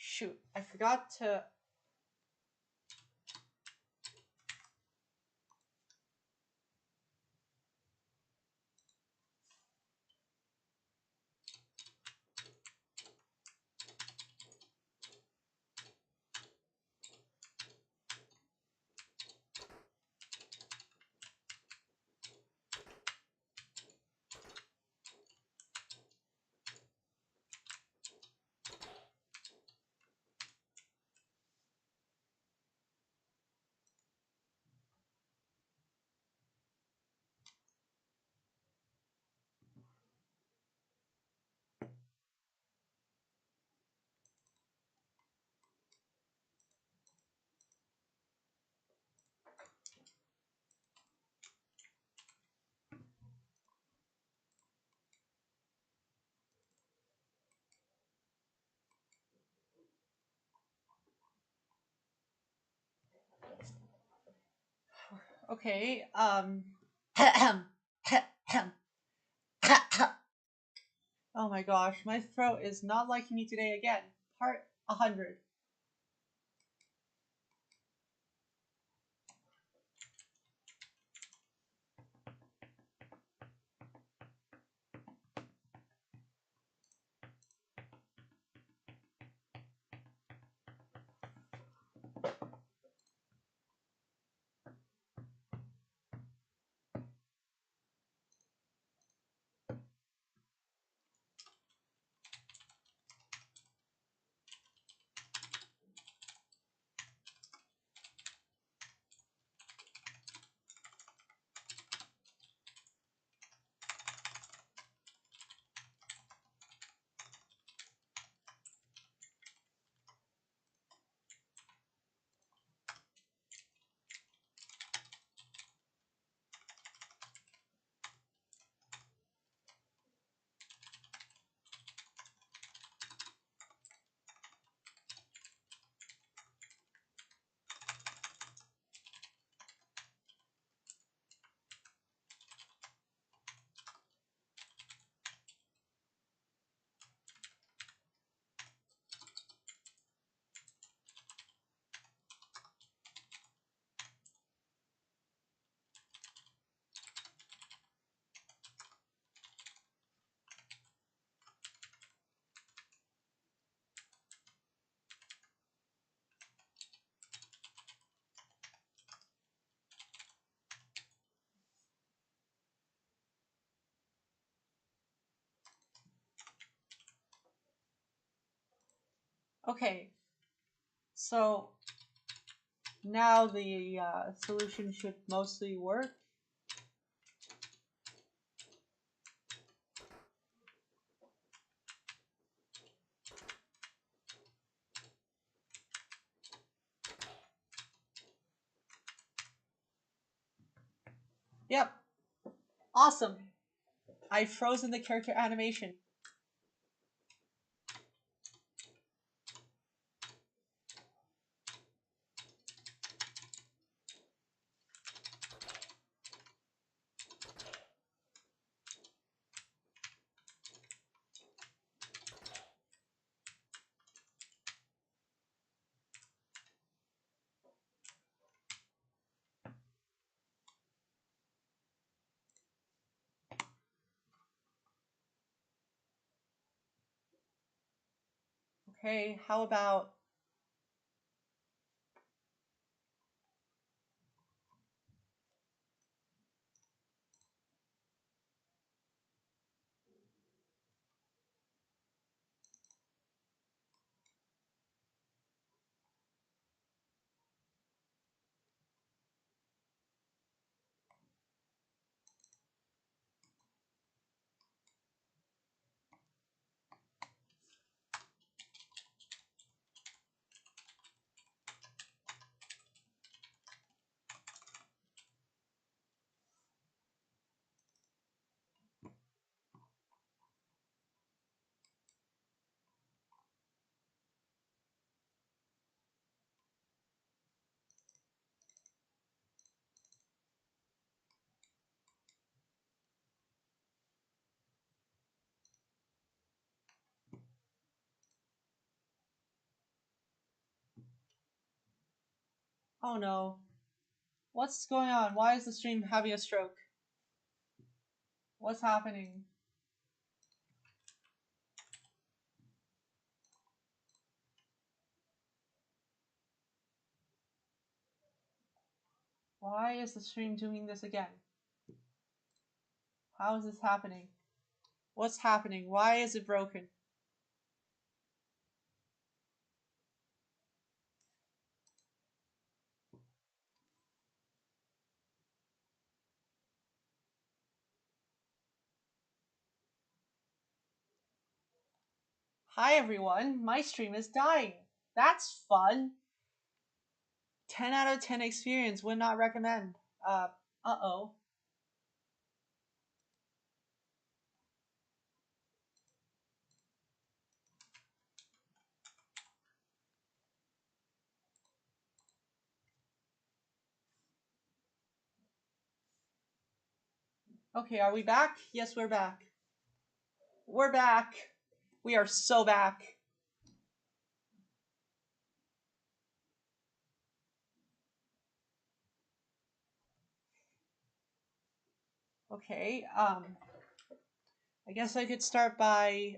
Shoot, I forgot to. Okay, oh my gosh, my throat is not liking me today again. Part 100. Okay, so now the solution should mostly work. Yep, awesome. I've frozen the character animation. Okay, how about oh no, what's going on? Why is the stream having a stroke? What's happening? Why is the stream doing this again? How is this happening? What's happening? Why is it broken? Hi everyone, my stream is dying. That's fun. 10 out of 10 experience, would not recommend. Uh-oh. Okay, are we back? Yes, we're back. We're back. We are so back. Okay, I guess I could start by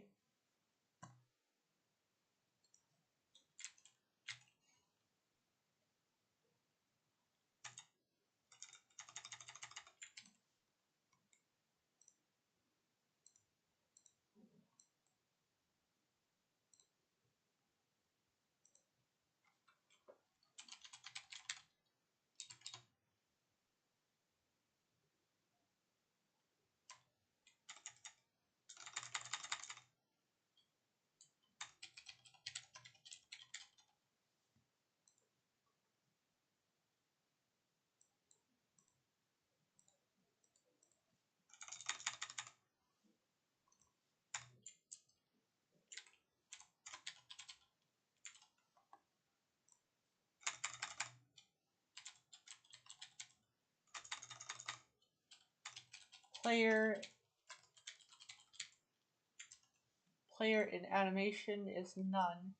player in animation is none.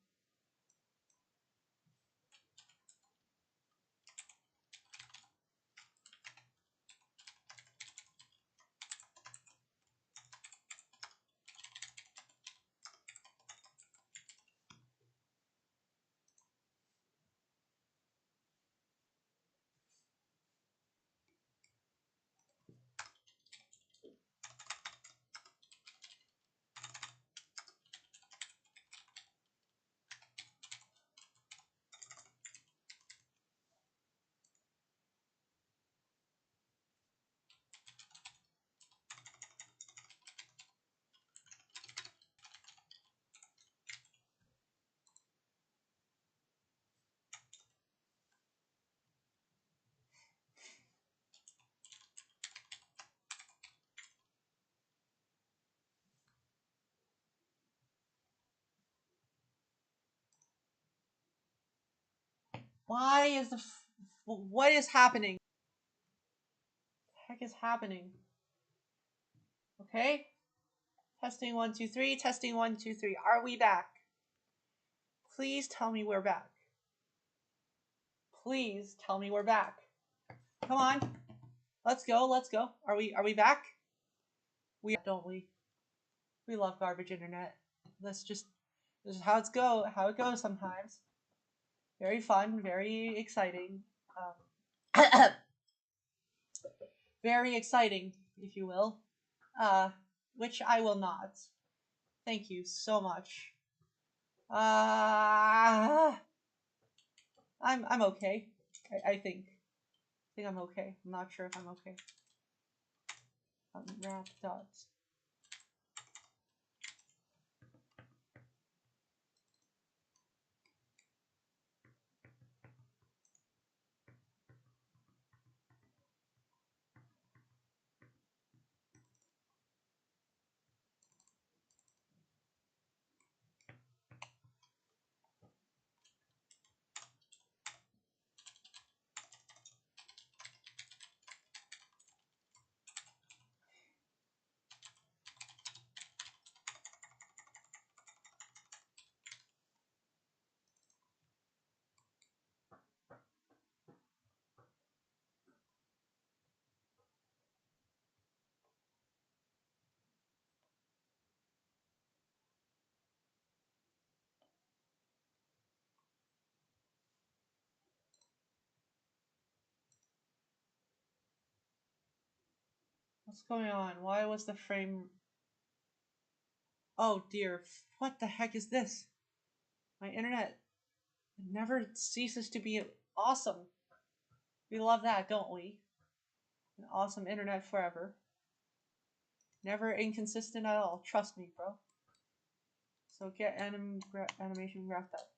Why is what is happening? What the heck is happening? Okay. Testing 1, 2, 3. Testing 1, 2, 3. Are we back? Please tell me we're back. Please tell me we're back. Come on. Let's go. Let's go. Are we back? We don't we? We love garbage internet. This is how it goes sometimes. Very fun, very exciting. Very exciting, if you will. Which I will not. Thank you so much. I'm okay. I think I'm okay. I'm not sure if I'm okay. Unwrap dots. What's going on? Why was the frame... Oh dear, what the heck is this? My internet never ceases to be awesome. We love that, don't we? An awesome internet forever. Never inconsistent at all. Trust me, bro. So get animation graphed up.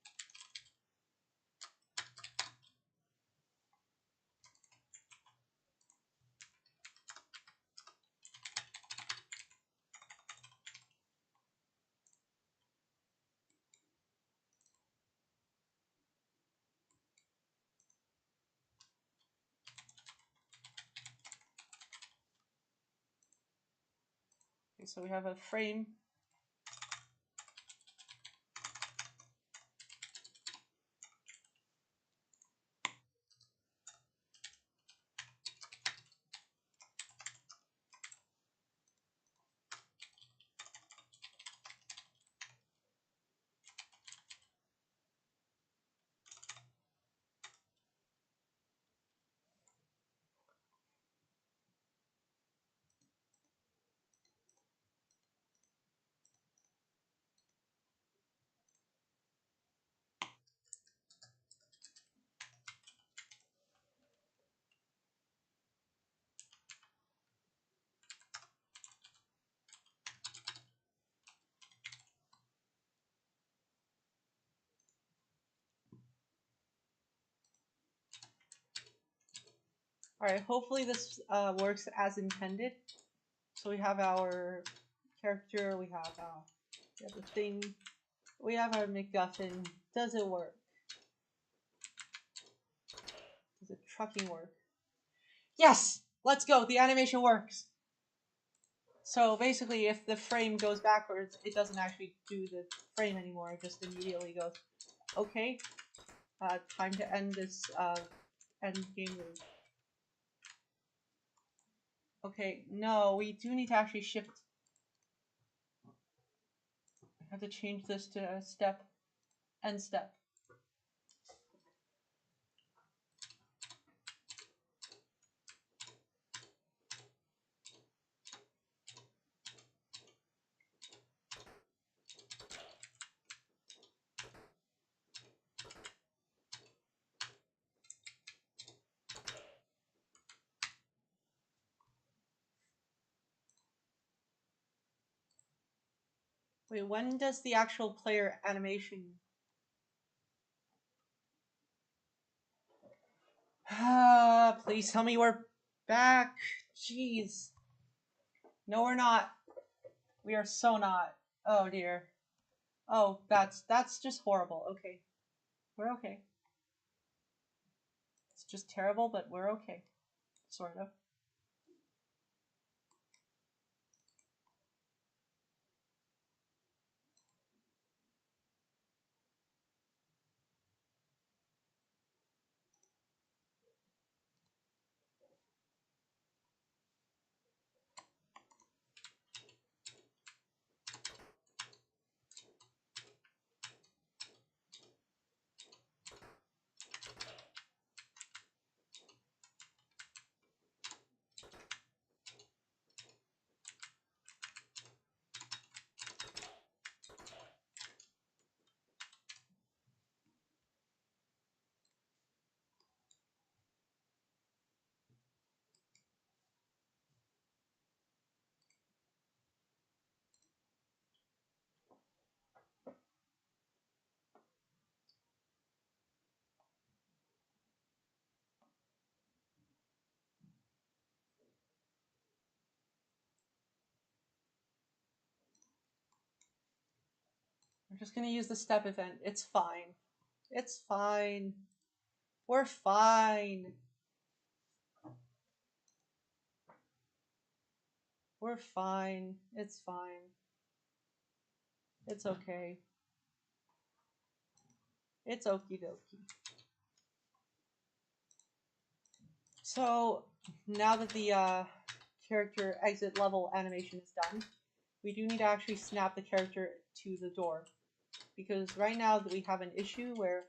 Okay, so we have a frame. Alright, hopefully this works as intended. So we have our character, we have the thing, we have our MacGuffin. Does it work? Does the trucking work? Yes! Let's go! The animation works! So basically, if the frame goes backwards, it doesn't actually do the frame anymore. It just immediately goes, okay, time to end this end game loop. Okay, no, we do need to actually shift. I have to change this to a step, end step. Wait, when does the actual player animation... Please tell me we're back. Jeez. No, we're not. We are so not. Oh dear. Oh, that's just horrible. Okay. We're okay. just terrible, but we're okay. Sort of. I'm just gonna use the step event. It's fine. It's fine. We're fine. We're fine. It's fine. It's okay. It's okie dokie. So now that the character exit level animation is done, we do need to actually snap the character to the door. Because right now we have an issue where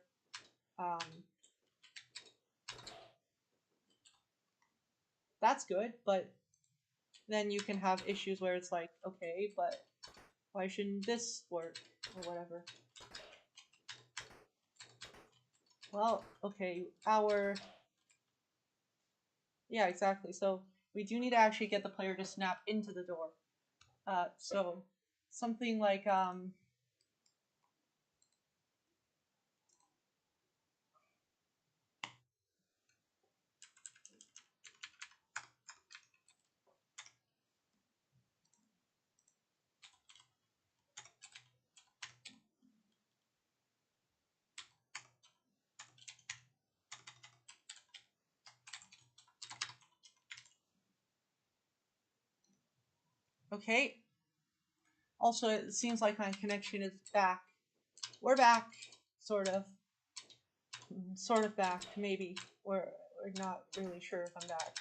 that's good, but then you can have issues where it's like, okay, but why shouldn't this work or whatever? Well, okay, yeah, exactly. So we do need to actually get the player to snap into the door. So something like okay. Also, it seems like my connection is back. We're back, sort of. Sort of back, maybe. We're not really sure if I'm back.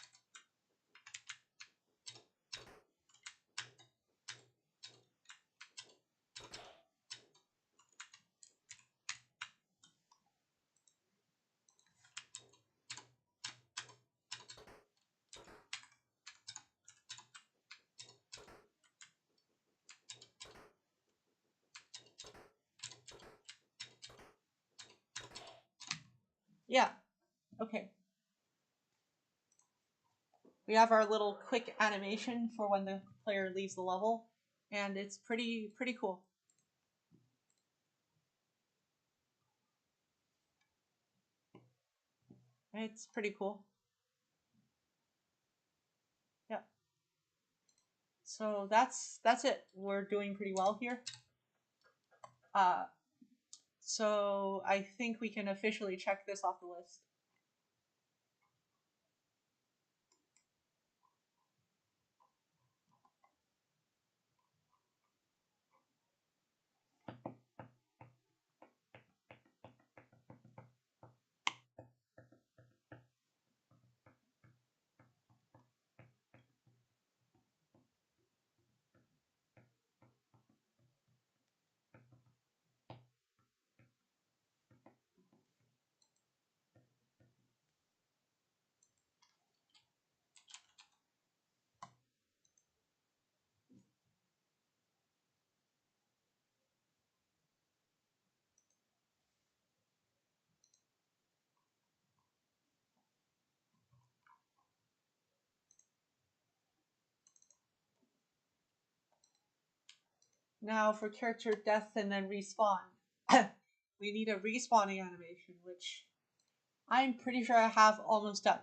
Yeah, okay. We have our little quick animation for when the player leaves the level, and it's pretty cool. It's pretty cool. Yeah. So that's it. We're doing pretty well here. So I think we can officially check this off the list. Now for character death and then respawn. We need a respawning animation, which I'm pretty sure I have almost done.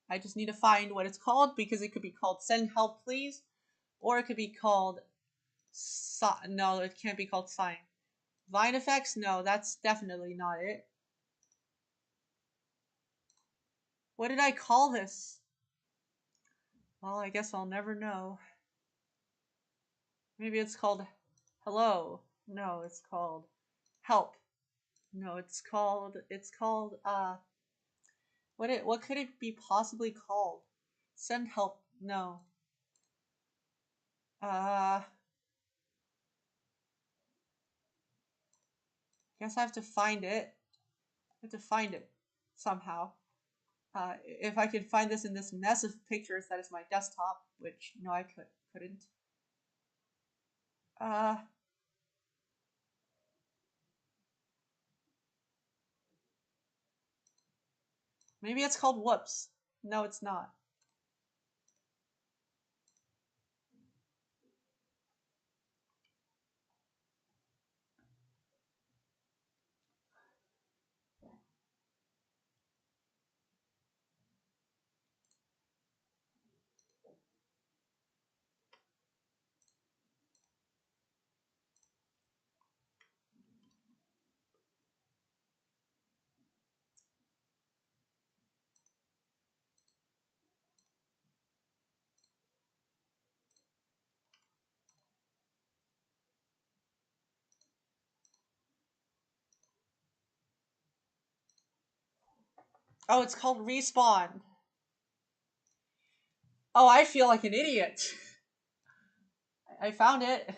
I just need to find what it's called, because it could be called Send Help Please, or it could be called no, it can't be called Sign. Vine effects? No, that's definitely not it. What did I call this? Well, I guess I'll never know. Maybe it's called hello. No, it's called help. No, it's called what could it be possibly called? Send help. No. Uh guess I have to find it. I have to find it somehow. If I could find this in this mess of pictures that is my desktop, which no I couldn't. Uh Maybe it's called whoops. No, it's not. Oh, it's called respawn. Oh, I feel like an idiot. I found it.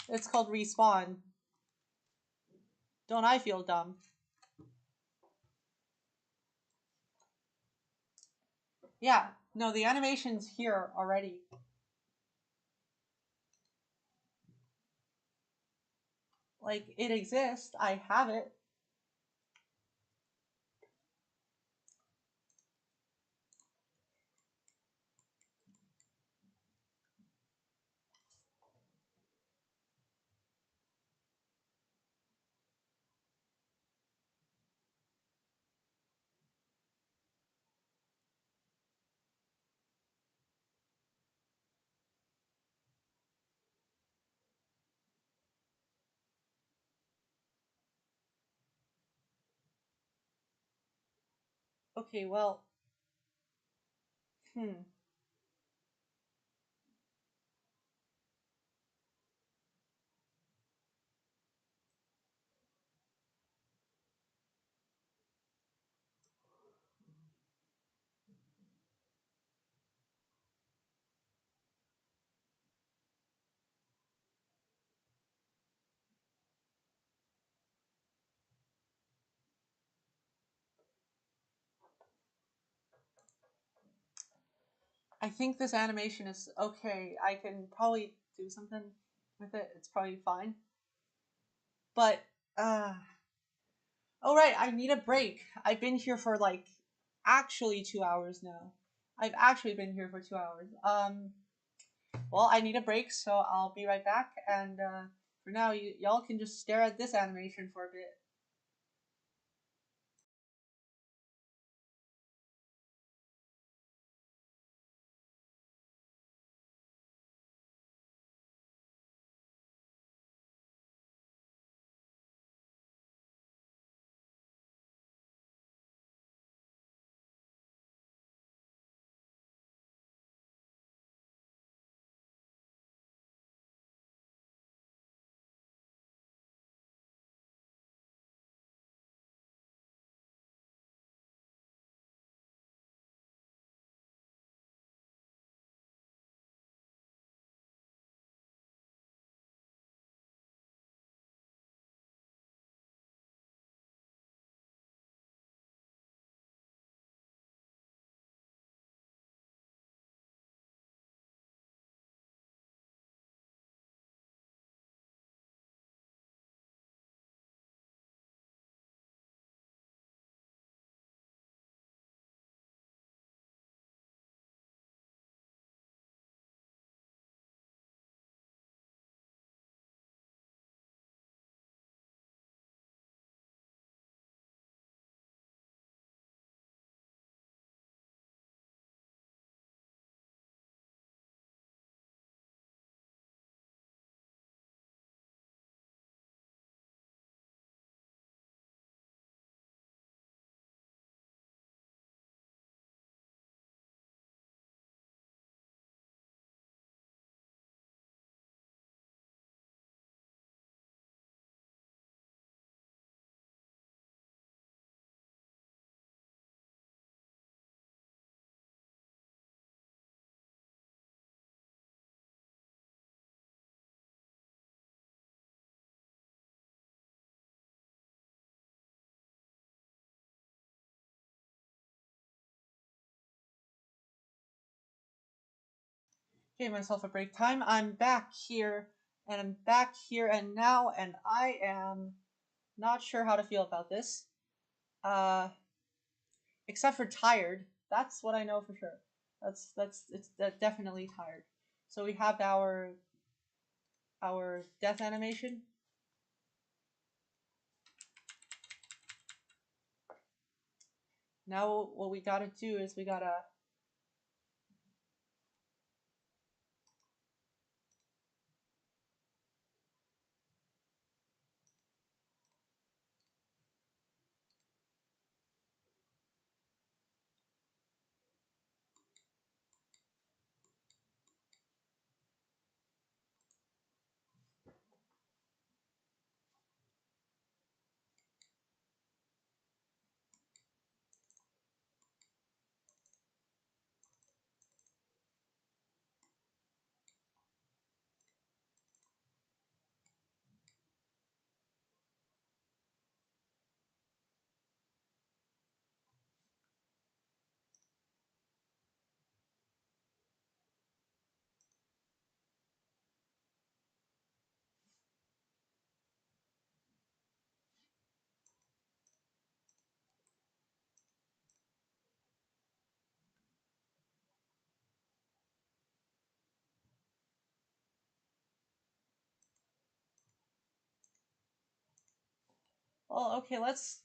It's called respawn. Don't I feel dumb? Yeah, no, the animation's here already. Like, it exists. I have it. Okay, well, hmm. I think this animation is okay. I can probably do something with it. It's probably fine. But, uh, oh right, I need a break. I've been here for like actually 2 hours now. I've actually been here for 2 hours. Well, I need a break, so I'll be right back. And for now, y'all can just stare at this animation for a bit. Gave myself a break time. I'm back here, and I'm back here and now, and I am not sure how to feel about this. Uh, except for tired. That's what I know for sure. It's definitely tired. So we have our death animation. Now what we gotta do is we gotta. Well, okay, let's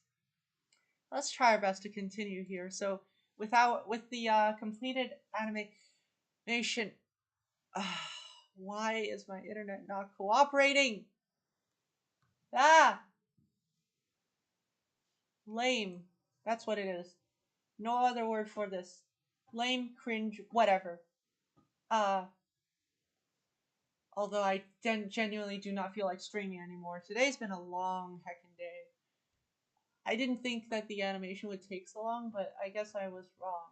try our best to continue here. So with the completed animation, uh, why is my internet not cooperating? Ah, lame. That's what it is. No other word for this. Lame, cringe, whatever. Uh, although I genuinely do not feel like streaming anymore. Today's been a long heckin' day. I didn't think that the animation would take so long, but I guess I was wrong.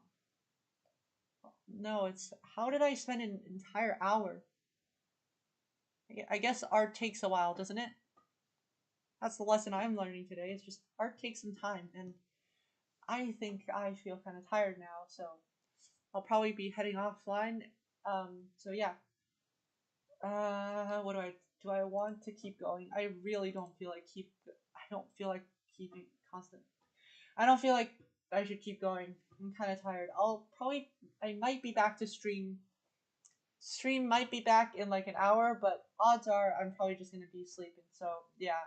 No, it's how did I spend an entire hour? I guess art takes a while, doesn't it? That's the lesson I'm learning today. It's just art takes some time, and I think I feel kind of tired now, so I'll probably be heading offline. So yeah. What do I want to keep going? I really don't feel like I don't feel like keeping constant. I don't feel like I should keep going. I'm kind of tired. I might be back to stream. Stream might be back in like an hour, but odds are I'm probably just gonna be sleeping. So yeah,